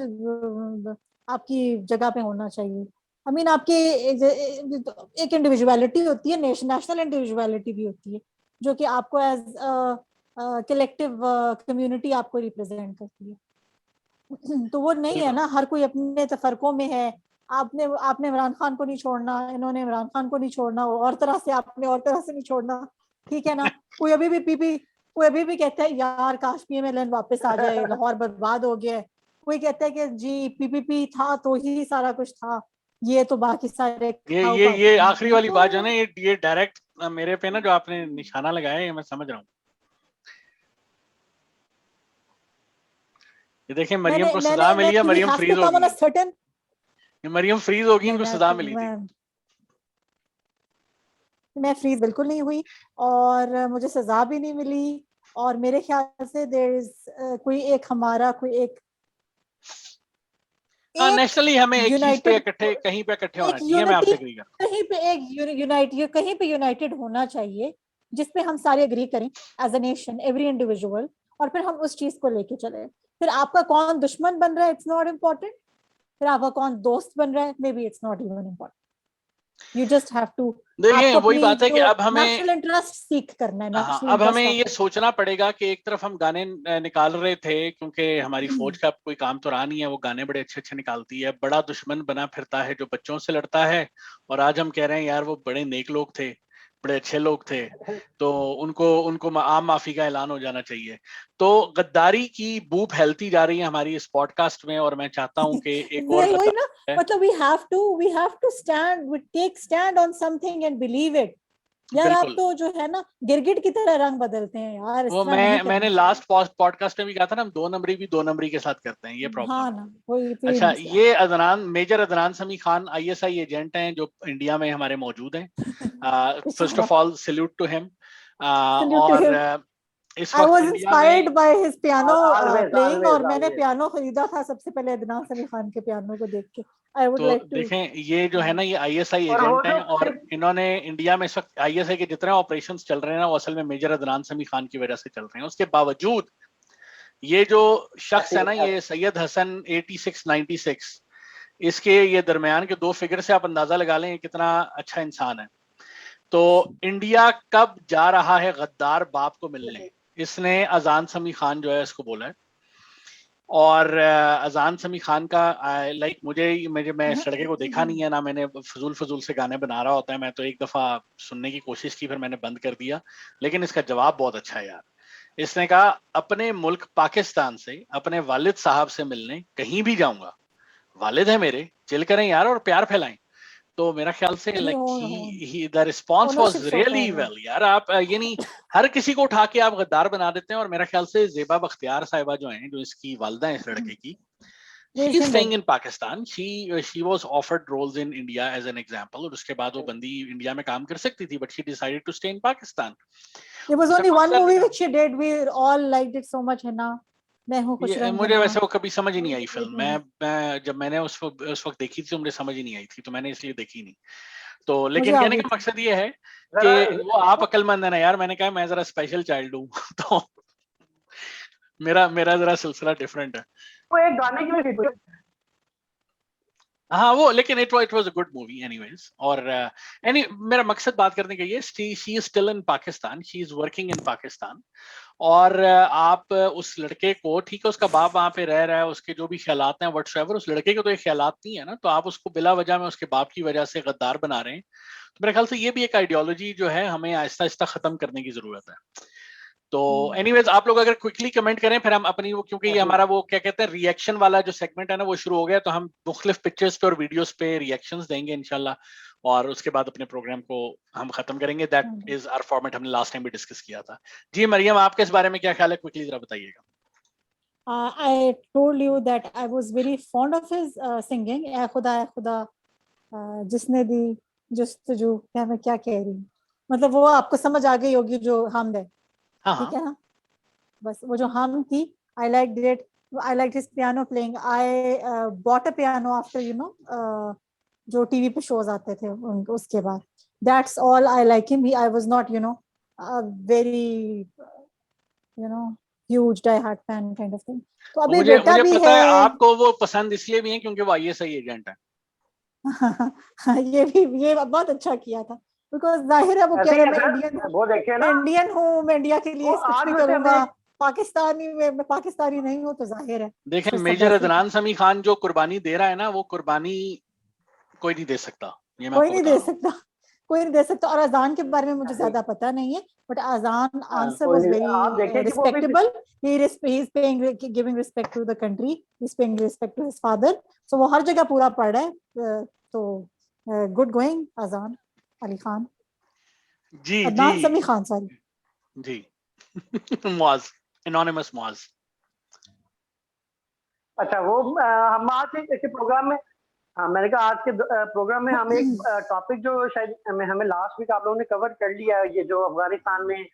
आपकी जगह पे होना चाहिए। आई मीन आपकी एक इंडिविजुअलिटी होती है, नेशनल इंडिविजुअलिटी भी होती है, जो कि आपको एज कलेक्टिव कम्युनिटी आपको रिप्रेजेंट करती है। तो वो नहीं है ना, हर कोई अपने तफरकों में है। आपने इमरान खान को नहीं छोड़ना, इन्होंने इमरान खान को नहीं छोड़ना, और तरह से आपने और तरह से नहीं छोड़ना, ठीक है ना। कोई अभी भी कहता है यार काश PMLN वापस आ जाए, लाहौर बर्बाद हो गया है। कोई कहता है कि जी PPP था तो ही सारा कुछ था, ये तो बाकी सारे ये आखिरी वाली बात जो है ना, तो ये डायरेक्ट मेरे पे ना जो आपने निशाना लगाया है, ये मैं समझ रहा हूँ। ये देखें, मरियम को सजा मिली है, मरियम फ्रीज हो गई है। ये मरियम फ्रीज होगी, इनको सजा मिली थी। मैं फ्रीज बिल्कुल नहीं हुई और मुझे सजा भी नहीं मिली। और मेरे ख्याल से देयर इज कोई एक हमारा कोई एक नेशनली हमें एक चीज पे यूनाइटेड, कहीं पे इकट्ठे एक होना चाहिए, मैं यूनिटी, आपसे एग्री करता कहीं पे एक कहीं पे यूनाइटेड होना चाहिए, जिसपे हम सारे एग्री करें as a nation, every individual, और फिर हम उस चीज को लेके चले। फिर आपका कौन दुश्मन बन रहा है, इट्स नॉट इम्पोर्टेंट। फिर आपका कौन दोस्त बन रहा है, maybe it's not even important. You just have to, हूँ। देखिए आपको वही अपनी बात है कि जो अब हमें, नेशनल इंटरेस्ट सीख करना है, हाँ, नेशनल अब हमें इंटरेस्ट ये ऑफ सोचना पड़ेगा कि एक तरफ हम गाने निकाल रहे थे, क्योंकि हमारी फौज का कोई काम तो रहा नहीं है, वो गाने बड़े अच्छे अच्छे निकालती है, बड़ा दुश्मन बना फिरता है जो बच्चों से लड़ता है। और आज हम कह रहे हैं यार वो बड़े नेक लोग थे, बड़े अच्छे लोग थे, तो उनको उनको आम माफी का ऐलान हो जाना चाहिए। तो गद्दारी की बू फैलती जा रही है हमारी इस पॉडकास्ट में, और मैं चाहता हूं कि एक और वही ना, गद्दार है। मतलब we have to stand, we take stand on something and believe it. यार आप बिल्कुल, तो जो है ना गिरगिट की तरह रंग बदलते हैं यार, इस वो तरह नहीं मैंने करना चाहिए। लास्ट पॉडकास्ट में भी कहा था ना, हम दो नंबरी भी दो नंबरी के साथ करते हैं, ये प्रॉब्लम हाँ है। ना, वही अच्छा, मसला ये अदनान, मेजर अदनान समी खान ISI एजेंट हैं जो इंडिया में हमारे मौजूद हैं। फर्स्ट बेचारा। Of all salute to him. Salute to और हिम। इस आई वक्त वाज इंडिया इंस्पायर्ड में, by his piano always playing, always और मैंने ऑलवेज। पियानो खरीदा था सबसे पहले अदनान समी खान के पियानो को देख के। आई वुड तो लाइक टू। देखें ये जो है ना, ये ISI और वो एजेंट हैं, जो और इन्होंने इंडिया में इस वक्त ISI के जितने ऑपरेशंस चल रहे हैं ना, वो असल में मेजर अदनान समी खान की वजह से चल रहे हैं। उसके बावजूद ये जो शख्स है ना, ये सैयद हसन 8696, इसके ये दरमियान के दो फिगर से आप अंदाजा लगा लें कितना अच्छा इंसान है। तो इंडिया कब जा रहा है गद्दार बाप को मिलने, इसने अजान समी खान जो है इसको बोला है। और अजान समी खान का लाइक मैं इस लड़के को देखा नहीं है ना, मैंने फजूल से गाने बना रहा होता है, मैं तो एक दफा सुनने की कोशिश की, फिर मैंने बंद कर दिया। लेकिन इसका जवाब बहुत अच्छा है यार। इसने कहा अपने मुल्क पाकिस्तान से अपने वालिद साहब से मिलने कहीं भी जाऊंगा, वालिद है मेरे, चिल करें यार और प्यार फैलाएं। तो मेरा ख्याल से नहीं, लाइक हो ही the response was ownership show really कर रहा है। वेल यार। आप ये नहीं, हर किसी को उठा के आप गद्दार बना देते हैं। और मेरा ख्याल से ज़ेबा बख्तियार साहिबा जो हैं, जो इसकी वालदा है इस लड़के की, she Raise is him staying well. In Pakistan, she was offered roles in India as an example, और उसके बाद वो बंदी इंडिया में काम कर सकती थी, but she decided to stay in Pakistan. There was उसने only 5 one साल movie निकाल, which she did. We all liked it so much, Hina. मैं हूँ खुश ये मुझे वैसे वो कभी समझ ही नहीं आई फिल्म। मैं जब मैंने उस वक्त देखी थी तो मुझे समझ ही नहीं आई थी, तो मैंने इसलिए देखी नहीं। तो लेकिन कहने का मकसद ये है कि वो आप अक्लमंद है ना यार, मैंने कहा मैं जरा स्पेशल चाइल्ड हूँ तो मेरा जरा सिलसिला डिफरेंट है। वो एक गाने की भी थी। हाँ वो, लेकिन it was a good movie anyways. और मेरा मकसद बात करने का ये, she is still in Pakistan, she is working in Pakistan. और आप उस लड़के को, ठीक है उसका बाप वहां पे रह रहा है, उसके जो भी ख्यालात हैं व्हाटसएवर, उस लड़के के तो ये ख्यालात नहीं है ना, तो आप उसको बिला वजह में उसके बाप की वजह से गद्दार बना रहे हैं। तो मेरे ख्याल से ये भी एक आइडियोलॉजी जो है हमें आहिस्ता आहिस्ता खत्म करने की जरूरत है। तो एनीवेज आप लोग अगर क्विकली कमेंट करें फिर हम अपनी वो, क्योंकि ये हमारा वो क्या कहते हैं रिएक्शन वाला जो सेगमेंट है ना वो शुरू हो गया, तो हम मुख्तलिफ पिक्चर्स पे और वीडियोस पे रिएक्शंस देंगे इंशाल्लाह, और उसके बाद अपने प्रोग्राम को हम खत्म करेंगे। दैट इज आवर फॉर्मेट, हमने लास्ट टाइम भी डिस्कस किया था। जी मरियम, आपके इस बारे में क्या ख्याल है, क्विकली जरा बताइएगा। I told you that I was very fond of his singing. ऐ खुदा जिसने दी जुस्तजू, क्या मैं क्या कह रही हूँ, मतलब वो आपको समझ आ गई होगी जो हम है, ठीक है ना, बस वो जो हम थी। I liked it. I liked his piano playing. I bought a piano after जो टीवी पे शोज आते थे उसके बाद। That's all I like him. I was not a very huge die hard fan kind of thing. तो अभी बेटा मुझे भी पता है है। आपको वो पसंद इसलिए भी है क्योंकि वो आईएसआई एजेंट है। ये बहुत अच्छा किया था, बिकॉज जाहिर है वो कह रहा है मैं इंडियन हूँ, वो देखे ना, इंडियन हूँ, मैं इंडिया के लिए कुछ नहीं करूंगा, हमें पाकिस्तानी में मैं पाकिस्तानी नहीं हूँ, तो जाहिर है। देखें मेजर अदनान समी खान जो कुर्बानी दे रहा है ना, वो कुर्बानी कोई नहीं दे सकता, ये मैं कोई आपको नहीं बता दे रहा हूँ। सकता, कोई नहीं दे सकता। और अजान के बारे में मुझे ज्यादा पता नहीं है, बट अजान आंसर वाज आप देखें वेरी कि वो भी respectable. he is paying giving respect to the country, he is paying respect to his father, so वो हर जगह पूरा पढ़ रहा है। तो गुड गोइंग अजान अली खान, जी अदनान जी समी खान, सॉरी जी मुआज, एनोनिमस मुआज। अच्छा वो हम आज के प्रोग्राम में, हाँ मैंने कहा आज के प्रोग्राम में हम एक टॉपिक जो शायद हमें लास्ट वीक आप लोगों ने कवर कर लिया है, ये जो अफगानिस्तान में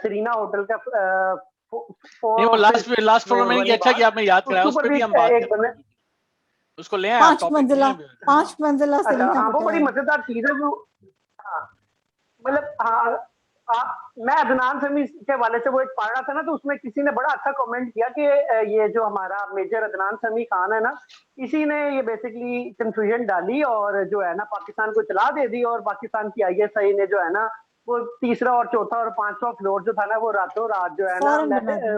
सरीना होटल का नहीं वो लास्ट प्रोग्राम में नहीं, अच्छा कि आपने याद कराया, उस पर भी हम बात करेंगे, उसको ले आए आप टॉपिक नहीं है। 5 मंजिला अच्छा सरीना हाँ वो बड़ी होटल। मजेदार चीज है जो, हाँ मतलब मैं अदनान समी के हवाले से वो एक पढ़ रहा था ना, तो उसमें किसी ने बड़ा अच्छा कमेंट किया कि ये जो हमारा मेजर अदनान समी खान है ना, इसी ने ये बेसिकली कंफ्यूजन डाली और जो है ना पाकिस्तान को चला दे दी, और पाकिस्तान की आईएसआई ने जो है ना वो तीसरा और चौथा और पांचवा फ्लोर जो था ना वो रातों रात जो है ना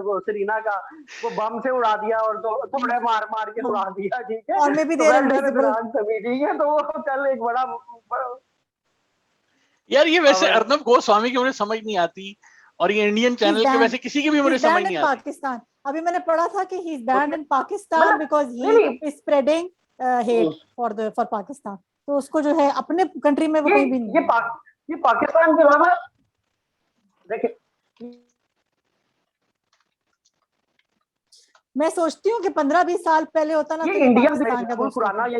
वो सरीना का वो बम से उड़ा दिया और थोड़े मार मार के उड़ा दिया, ठीक है। और मे बी तो there well done invisible. Adnan Sami, ठीक है। तो वो कल एक बड़ा यार ये वैसे अर्नब गोस्वामी की मुझे समझ नहीं आती, और ये इंडियन चैनल के वैसे किसी की भी मुझे समझ नहीं आती। पाकिस्तान, अभी मैंने पढ़ा था कि he is band in Pakistan because he is spreading hate for Pakistan, तो उसको जो है अपने कंट्री में वो कहीं भी नहीं, ये पाकिस्तान के अलावा देखिए, मैं सोचती हूँ कि 15-20 साल पहले होता ना, ये तो ये इंडिया पाकिस्तान का दोस्त खुराना, ये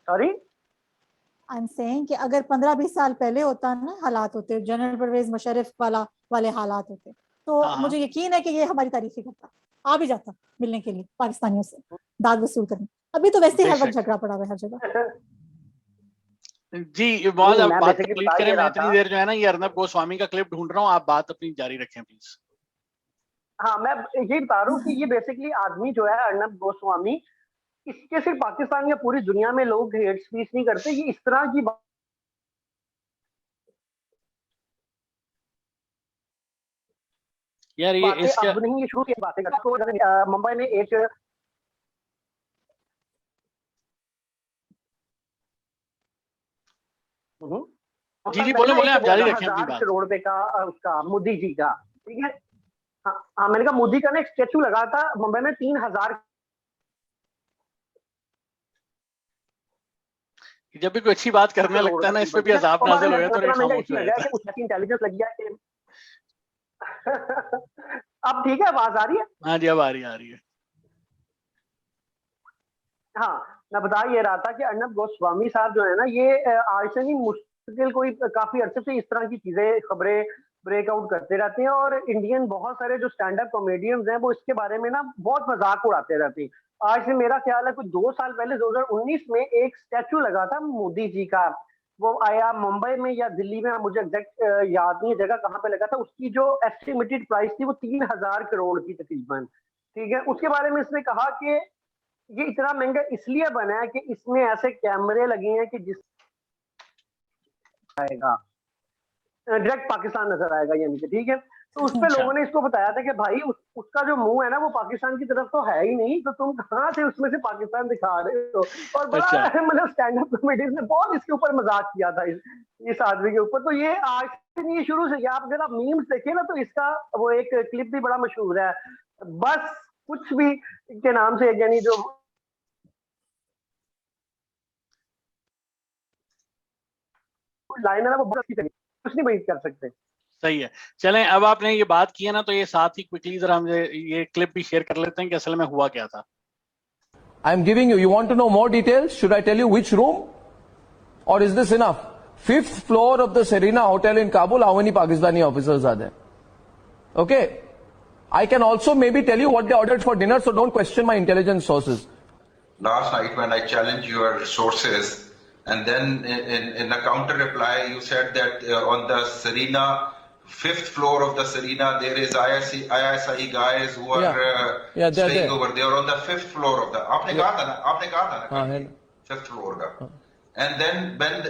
सॉरी आई एम सेइंग कि अगर 15-20 साल पहले होता ना, हालात होते जनरल परवेज मुशर्रफ वाले हालात होते, तो मुझे यकीन है कि ये हमारी तारीफ ही करता, आ भी जाता मिलने के लिए पाकिस्तानियों से दाद वसूल करने। अभी तो वैसे ही हर वक्त झगड़ा पड़ा हुआ है हर जगह। जी मौज, आप बात कंप्लीट करें, मैं इतनी देर जो है ना ये अर्नब गोस्वामी का क्लिप ढूंढ रहा हूँ, आप बात अपनी जारी रखें प्लीज। हाँ मैं ये बता रहा हूँ कि ये बेसिकली आदमी जो है अर्नब गोस्वामी, इसके सिर्फ पाकिस्तान या पूरी दुनिया में लोग हेट स्पीच नहीं करते, ये इस तरह की यार ये इसका अब नहीं, ये शुरू की बातें करता। मुंबई में एक जी बोले आप जारी रखें अपनी 1000 करोड़ रुपए का उसका मोदी जी का, ठीक है। हाँ मैंने कहा मोदी का ना एक स्टेचू लगा था मुंबई में 3000। जब भी कोई अच्छी बात करने लगता है ना, इस पे भी अजाब नाज़िल हो जाता है, तो खामोश हो जाता है। उसकी इंटेलिजेंस लग गया कि अब ठीक है, आवाज आ रही है? हाँ जी अब आ रही है। हाँ मैं बता ये रहा था कि अर्नब गोस्वामी साहब जो है ना, ये आज से नहीं मुश्किल कोई काफी अर्से से इस तरह की चीजें खबरें ब्रेकआउट करते रहते हैं। और इंडियन बहुत सारे जो स्टैंड अप कॉमेडियंस हैं वो इसके बारे में ना बहुत मजाक उड़ाते रहते हैं। आज से मेरा ख्याल है कुछ 2 साल पहले 2019 में एक स्टैचू लगा था मोदी जी का, वो आया मुंबई में या दिल्ली में, मुझे एग्जैक्ट याद नहीं है जगह कहाँ पे लगा था। उसकी जो एस्टिमेटेड प्राइस थी वो 3,000 करोड़ की तकरीबन, ठीक है। उसके बारे में इसने कहा कि ये इतना महंगा इसलिए बना है कि इसमें ऐसे कैमरे लगे हैं कि जिस आएगा डायरेक्ट पाकिस्तान नजर आएगा, यानी कि ठीक है। तो उस पे अच्छा। लोगों ने इसको बताया था कि भाई उसका जो मुंह है ना वो पाकिस्तान की तरफ तो है ही नहीं, तो तुम कहाँ से उसमें से पाकिस्तान दिखा रहे हो। और बड़ा अच्छा। मतलब स्टैंड अप कॉमेडीज ने बहुत इसके ऊपर मजाक किया था इस आदमी के ऊपर। तो ये आज से नहीं, शुरू से, आप अगर आप मीम्स देखें ना तो इसका वो एक क्लिप भी बड़ा मशहूर है, बस कुछ भी के नाम से, यानी जो लाइन है ना वो बहुत अच्छी तरीके कुछ नहीं बयान कर सकते। सही है। चलें, अब आपने ये बात की है ना, तो ये साथ ही क्विकली जरा मुझे ये क्लिप भी शेयर कर लेते हैं कि असल में हुआ क्या था। I'm giving you. You want to know more details? Should I tell you which room? Or is this enough? 5th floor of the Serena Hotel in Kabul. How many Pakistani officers are there? Okay. I can also maybe tell you what they ordered for dinner, so don't question my intelligence sources. Last night when I challenged your sources, and then in a counter reply you said that on the Serena 5th floor of the Serena there is ISI guys who are they're staying there. over there on the 5th floor of the आपने कहा था ना है। 5th floor का। And then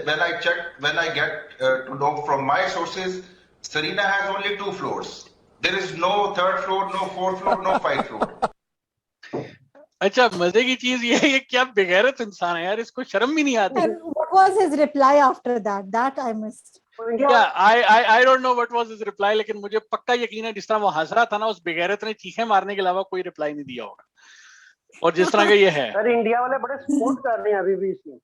when I checked, when I get to know from my sources, Serena has only 2 floors. There is no 3rd floor, no 4th floor, no 5th floor. अच्छा, मजे की चीज ये है, ये क्या बेगैरत इंसान है यार, इसको शर्म भी नहीं आती। And what was his reply after that? That I missed. I don't know what was his reply, लेकिन मुझे पक्का यकीन है जिस तरह वो हंस रहा था ना, उस बेगैरत ने चीखें मारने के अलावा कोई रिप्लाई नहीं दिया होगा। और जिस तरह का ये है सर, इंडिया वाले बड़े सपोर्ट कर रहे हैं अभी भी इसमें।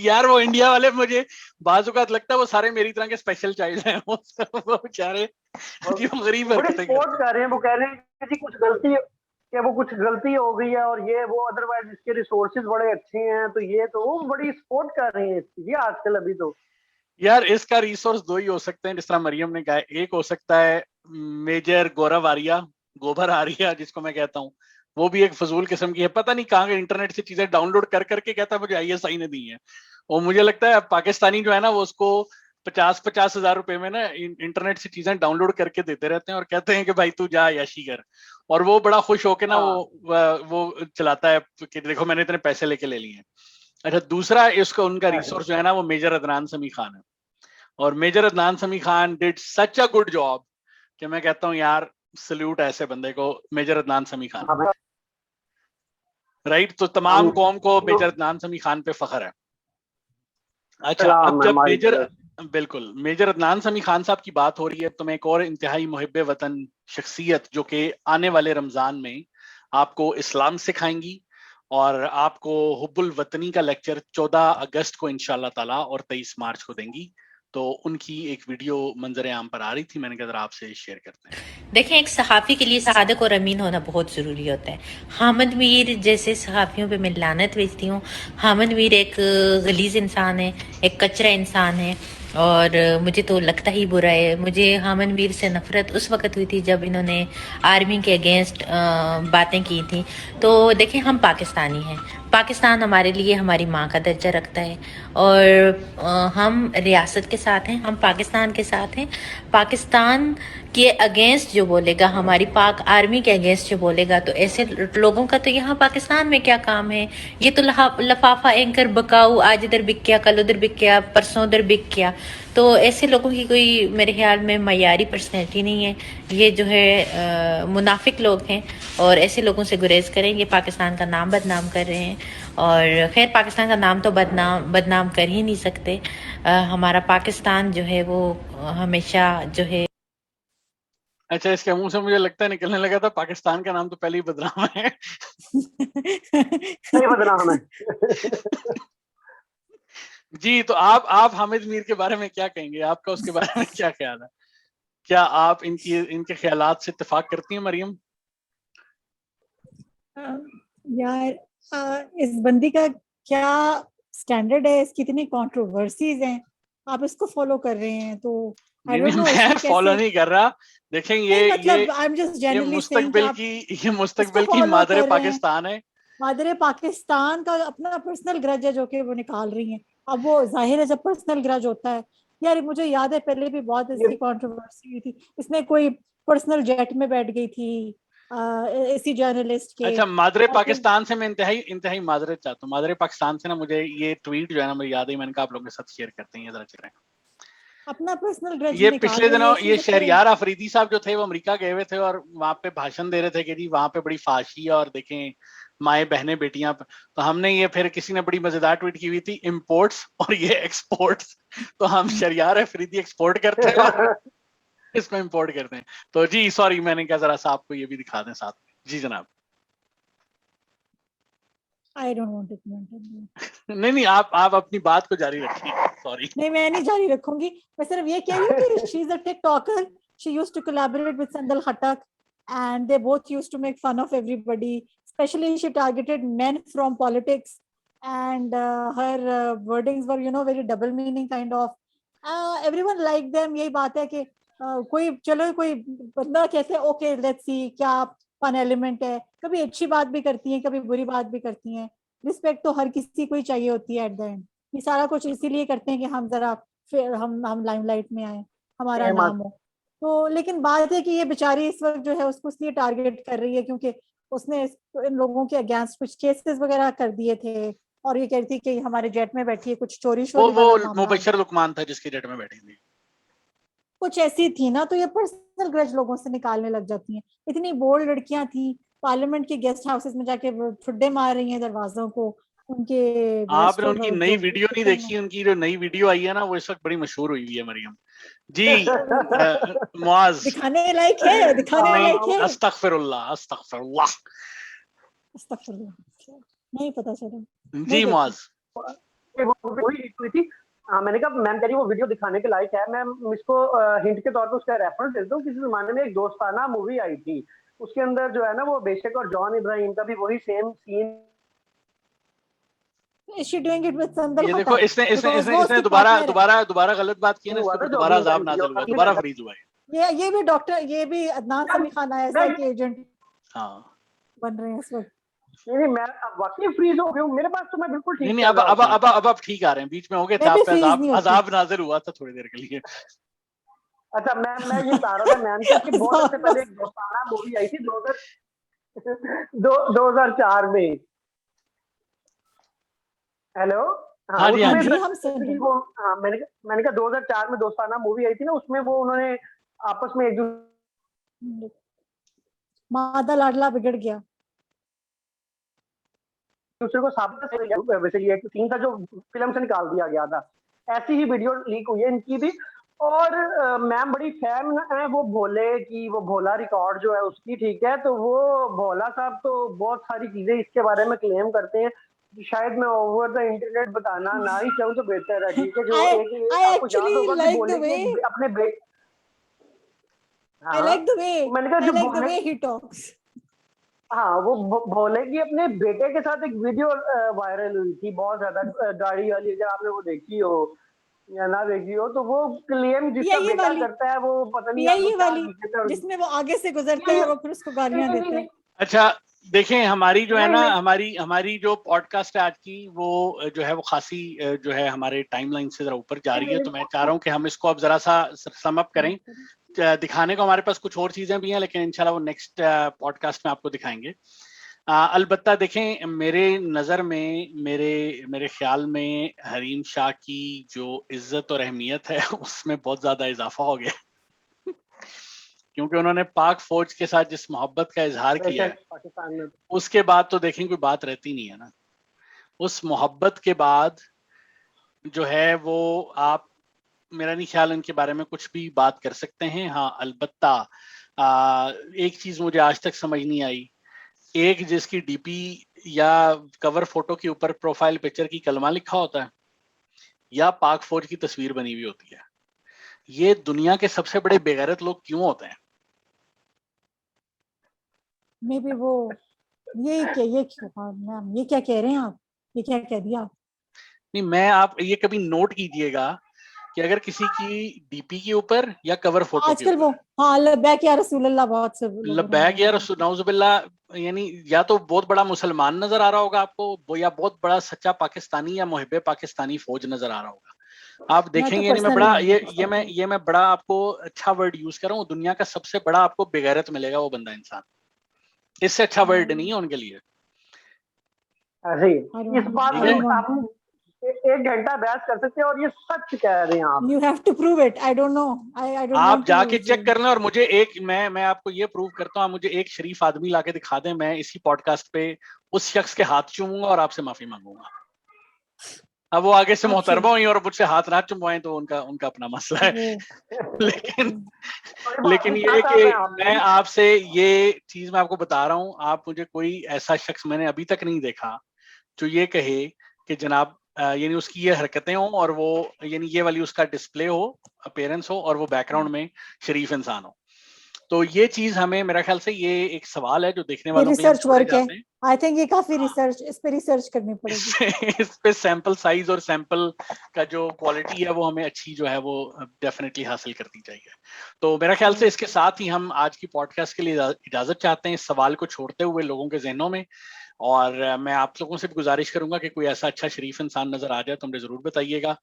यार वो इंडिया वाले, मुझे बाज़-औक़ात लगता है वो सारे मेरी तरह के स्पेशल चाइल्ड हैं, वो बेचारे अजीब गरीब बड़े हरकतें सपोर्ट करते हैं। कर रहे हैं, वो कह रहे हैं कि जी कुछ गलती हो गई है और ये वो, अदरवाइज इसके रिसोर्सेज बड़े अच्छे हैं, तो ये तो वो बड़ी सपोर्ट कर रहे हैं इसकी आजकल अभी तो। यार इसका रिसोर्स 2 ही हो सकते हैं, जिस तरह मरियम ने कहा। एक हो सकता है मेजर गौरव आर्या, गोबर आर्या जिसको मैं कहता हूँ, वो भी एक फजूल किस्म की है, पता नहीं कहाँ इंटरनेट से चीजें डाउनलोड कर करके कहता है मुझे ISI ने दी है। और मुझे लगता है पाकिस्तानी जो है ना वो उसको 50-50 हजार रुपए में ना इंटरनेट से चीजें डाउनलोड करके देते रहते हैं और कहते हैं कि भाई तू जा याशी कर, और वो बड़ा खुश होके ना वो चलाता है कि देखो मैंने इतने पैसे लेके ले लिए हैं। अच्छा, दूसरा इसका उनका रिसोर्स जो है ना वो मेजर अदनान समी खान है, और मेजर अदनान समी Khan did such a good job कि मैं कहता हूँ यार सल्यूट ऐसे बंदे को, मेजर अदनान समी खान, राइट। तो तमाम कौम को मेजर अदनान समी खान पे फख्र है। अच्छा, अब जब मेजर अदनान समी खान साहब की बात हो रही है तो मैं एक और इंतहाई मुहिब्बे वतन शख्सियत जो कि आने वाले रमजान में आपको इस्लाम सिखाएंगी और आपको हुब्बुल वतनी का लेक्चर 14 अगस्त को इंशाल्लाह ताला और 23 मार्च को देंगी, तो उनकी एक वीडियो मंजर आम पर आ रही थी, मैंने कहा जरा आपसे शेयर करते हैं। देखें, एक सहाफ़ी के लिए सादिक और अमीन होना बहुत ज़रूरी होता है। हामिद मीर जैसे सहाफ़ियों पे मैं लानत भेजती हूँ। हामिद मीर एक गलीज़ इंसान है, एक कचरा इंसान है, और मुझे तो लगता ही बुरा है। मुझे हामिद मीर से नफ़रत उस वक़्त हुई थी जब इन्होंने आर्मी के अगेंस्ट बातें की थी। तो देखें, हम पाकिस्तानी हैं, पाकिस्तान हमारे लिए हमारी माँ का दर्जा रखता है, और हम रियासत के साथ हैं, हम पाकिस्तान के साथ हैं। पाकिस्तान के अगेंस्ट जो बोलेगा, हमारी पाक आर्मी के अगेंस्ट जो बोलेगा, तो ऐसे लोगों का तो यहाँ पाकिस्तान में क्या काम है। ये तो लफाफा एंकर बकाऊ, आज इधर बिक गया, कल उधर बिक गया, परसों उधर बिक गया। तो ऐसे लोगों की कोई मेरे ख्याल में मयारी पर्सनैलिटी नहीं है। ये जो है मुनाफिक लोग हैं, और ऐसे लोगों से गुरेज करें। ये पाकिस्तान का नाम बदनाम कर रहे हैं, और खैर पाकिस्तान का नाम तो बदनाम कर ही नहीं सकते। हमारा पाकिस्तान जो है वो हमेशा जो है। अच्छा, इसके मुंह से मुझे लगता है निकलने लगा था पाकिस्तान का नाम तो पहले ही बदनाम है। सही बदनाम है। जी, तो आप हामिद मीर के बारे में क्या कहेंगे, आपका उसके बारे में क्या ख्याल है? क्या आप इनके ख्यालात से इत्तेफाक करती हैं मरियम? यार इस बंदी का क्या स्टैंडर्ड है, इसकी इतनी कंट्रोवर्सीज हैं, आप इसको फॉलो कर रहे हैं तो I don't know मैं इसमें फॉलो कैसे, नहीं कर रहा। देखें ये नहीं मतलब आई एम ये जस्ट जनरली सेइंग कि मुस्तकबिल आप की इसको मादर फॉलो कर रहे हैं। पाकिस्तान है। मादर पाकिस्तान का अपना पर्सनल ग्रज है जो कि वो निकाल रही हैं। अब वो जाहिर है जब पर्सनल ग्रज होता है, यार मुझे याद है पहले भी बहुत इसकी कंट्रोवर्सी हुई थी, इसमें कोई पर्सनल जेट में बैठ गई थी इसी जर्नलिस्ट के। अच्छा, मादर और फिर पाकिस्तान से मैं इंतहाई मादरत चाहता हूँ। मादर पाकिस्तान से ना मुझे ये ट्वीट जो है ना मुझे याद है, मैंने कहा आप लोगों के साथ शेयर करते हैं, जरा चलें। अपना पर्सनल ग्रज ये निकाल पिछले रही दिनों है ये शहरियार अफरीदी साहब जो थे वो अमेरिका गए हुए थे और वहां पे भाषण दे रहे थे कि जी वहां पे बड़ी फाशी है और देखें माए बहने बेटियां। तो हमने ये फिर किसी ने बड़ी मजेदार ट्वीट की हुई थी, इंपोर्ट्स और ये एक्सपोर्ट्स। तो हम शहरियार अफरीदी एक्सपोर्ट करते हैं और इसमें इंपोर्ट करते हैं। तो जी सॉरी, मैंने कहा जरा सा आपको ये भी दिखा दें साथ में। जी जनाब। I don't want to comment. नहीं आप अपनी बात को जारी रखिए। सॉरी। नहीं मैं नहीं जारी रखूंगी, मैं सिर्फ ये कह रही हूँ कि she is a TikToker, she used to collaborate with Sandal Khattak and they both used to make fun of everybody, especially she targeted men from politics and her wordings were very double meaning kind of. Everyone liked them. यही बात है कि कोई चलो कोई बंदा कहते हैं ओके लेट्स सी क्या फन एलिमेंट है, कभी अच्छी बात भी करती हैं कभी बुरी बात भी करती हैं। रिस्पेक्ट तो हर किसी को ही चाहिए होती है एट द एंड। ये सारा कुछ इसीलिए करते हैं कि हम जरा फिर हम लाइमलाइट में आए, हमारा नाम हो। तो लेकिन बात है कि ये बेचारी इस वक्त जो है उसको इसलिए टारगेट कर रही है क्योंकि उसने इन लोगों के अगेंस्ट कुछ केसेस वगैरह कर दिए थे और ये कह रही थी कि हमारे जेट में बैठी है, कुछ चोरी शोरी वो वाला मामला मुबशर लुकमान था जिसके जेट में बैठी थी, कुछ ऐसी थी ना। तो ये पर्सनल ग्रज लोगों से निकालने लग जाती हैं। इतनी बोल्ड लड़कियां थी, पार्लियामेंट के गेस्ट हाउसेस में जाके ठुड्डे मार रही हैं दरवाजों को, उनके आपने उनकी नई वीडियो नहीं देखी? उनकी जो नई वीडियो आई है ना वो इस वक्त बड़ी मशहूर हुई है मरियम जी। मुआज दिखाने लायक है, दिखाने लायक है। अस्तगफिरुल्लाह अस्तगफिरुल्लाह। नहीं पता चला जी मुआज। वही हुई थी। हाँ मैंने कहा मैम कह रही वो वीडियो दिखाने के लायक है। मैं इसको हिंट के तौर पर उसका रेफरेंस देता हूँ। किसी जमाने में एक दोस्ताना मूवी आई थी, उसके अंदर जो है ना वो बेशक और जॉन इब्राहिम का भी वही same scene. Is she doing it with Sandal ये खटक? देखो इसने दोबारा गलत बात की है ना, इसको दोबारा अजाब नाज़िल हुआ, दोबारा फ्रीज हुआ है। ये भी डॉक्टर, ये भी अदनान समी खान आईएसआई के एजेंट बन रहे हैं इस वक्त। नहीं मैं अब वाकई फ्रीज हो गया हूँ। मेरे पास तो मैं बिल्कुल ठीक। नहीं अब ठीक आ रहे हैं। बीच में हो गए थे आप पे अजाब नाज़िल हुआ था थोड़ी देर के लिए। अच्छा मैं ये बता रहा था मैम कि बहुत सबसे पहले एक दोस्ताना मूवी आई थी 2004 में। हेलो हाँ जी हम सुन रहे हैं। हाँ मैंने कहा 2004 में दोस्ताना मूवी आई थी ना, उसमें वो उन्होंने आपस में एक मादा लाडला बिगड़ गया, दूसरे को साबित कर वैसे ये सीन था जो फिल्म से निकाल दिया गया था। ऐसी ही वीडियो लीक हुई है इनकी भी। और मैम बड़ी फैन है वो भोले की, वो भोला रिकॉर्ड जो है उसकी, ठीक है। तो वो भोला साहब तो बहुत सारी चीजें इसके बारे में क्लेम करते हैं। शायद मैं ओवर द इंटरनेट बताना ना ही चाहूँ तो बेहतर है, ठीक है। जो आपको याद होगा कि भोले के अपने मैंने कहा हाँ वो भोले की अपने बेटे के साथ एक वीडियो वायरल हुई थी बहुत ज्यादा, गाड़ी वाली। अगर आपने वो देखी हो या ना देखी हो तो वो क्लेम जिसका बेटा करता है वो पता नहीं ये वाली जिसमें वो आगे से गुजरता है और फिर उसको गालियां देते हैं। अच्छा देखें हमारी जो है ना हमारी जो पॉडकास्ट है आज की वो जो है वो खासी जो है हमारे टाइमलाइन से जरा ऊपर जा रही है। तो मैं चाह रहा हूँ कि हम इसको अब जरा सा सम अप करें। दिखाने को हमारे पास कुछ और चीजें भी हैं लेकिन इंशाल्लाह वो नेक्स्ट पॉडकास्ट में आपको दिखाएंगे। अलबत्ता देखें मेरे नज़र में मेरे ख्याल में हरीम शाह की जो इज्जत और अहमियत है उसमें बहुत ज़्यादा इजाफा हो गया क्योंकि उन्होंने पाक फौज के साथ जिस मोहब्बत का इजहार किया है उसके बाद तो देखें कोई बात रहती नहीं है ना। उस मोहब्बत के बाद जो है वो आप मेरा नहीं ख्याल इनके बारे में कुछ भी बात कर सकते हैं। हाँ अलबत्ता एक चीज़ मुझे आज तक समझ नहीं आई, एक जिसकी डीपी या कवर फोटो के ऊपर प्रोफाइल पिक्चर की कलमा लिखा होता है या पाक फौज की तस्वीर बनी हुई होती है। ये दुनिया के सबसे बड़े बेगैरत लोग क्यों होते हैं? मे बी वो ये क्यों मैम ये क्या कह रहे हैं आप, ये क्या कह दिया? नहीं मैं आप ये कभी नोट कीजिएगा कि अगर किसी की डीपी के ऊपर या कवर फोटो के आजकल वो ऊपर हाँ लब्बैक या रसूलुल्लाह बहुत से लोगों ने लब्बैक या नौजुबिल्लाह यानी या तो बहुत बड़ा मुसलमान नजर आ रहा होगा आपको या बहुत बड़ा सच्चा पाकिस्तानी या मुहिब्बे पाकिस्तानी फौज नजर आ रहा होगा। आप मैं तो देखेंगे नहीं, मैं personally बड़ा नहीं देख सकती। ये मैं बड़ा आपको अच्छा वर्ड यूज कर रहा हूँ, दुनिया का सबसे बड़ा आपको बेगैरत मिलेगा वो बंदा इंसान, इससे अच्छा वर्ड नहीं है उनके लिए। ऐसे ही I don't इस बात I पे don't want. हम 1 घंटा बहस कर सकते हैं और ये सच कह रहे हैं आप। You have to prove it. I don't know. I don't आप want to जाके use चेक you. कर लें और मुझे एक मैं आपको ये प्रूव करता हूँ, आप मुझे एक शरीफ आदमी लाके दिखा दें, मैं इसी पॉडकास्ट पे उस शख्स के हाथ चूमूंगा और आपसे माफी मांगूंगा। अब वो आगे से मोहतरमा हुई और मुझसे हाथ ना चुमवाएं तो उनका अपना मसला है। लेकिन ये कि मैं आपसे ये चीज मैं आपको बता रहा हूँ, आप मुझे कोई ऐसा शख्स मैंने अभी तक नहीं देखा जो ये कहे कि जनाब यानी उसकी ये हरकतें हो और वो यानी ये वाली उसका डिस्प्ले हो, अपीयरेंस हो और वो बैकग्राउंड में शरीफ इंसान हो। तो ये चीज हमें, मेरा ख्याल से ये एक सवाल है जो देखने ये वालों के लिए रिसर्च वर्क है। जाते हैं। आई थिंक ये काफी रिसर्च, इस पे रिसर्च करनी पड़ेगी। इस पे सैंपल साइज और सैंपल का जो क्वालिटी है वो हमें अच्छी जो है वो डेफिनेटली हासिल करनी चाहिए। तो मेरा ख्याल से इसके साथ ही हम आज की पॉडकास्ट के लिए इजाजत चाहते हैं, इस सवाल को छोड़ते हुए लोगों के जहनों में। और मैं आप लोगों से भी गुजारिश करूंगा कि कोई ऐसा अच्छा शरीफ इंसान नजर आ जाए तो हमें जरूर बताइएगा।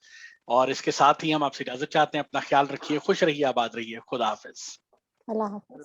और इसके साथ ही हम आपसे इजाजत चाहते हैं, अपना ख्याल रखिए, खुश रहिए, आबाद रहिए, खुदा हाफिज। अल्लाह हाफिज।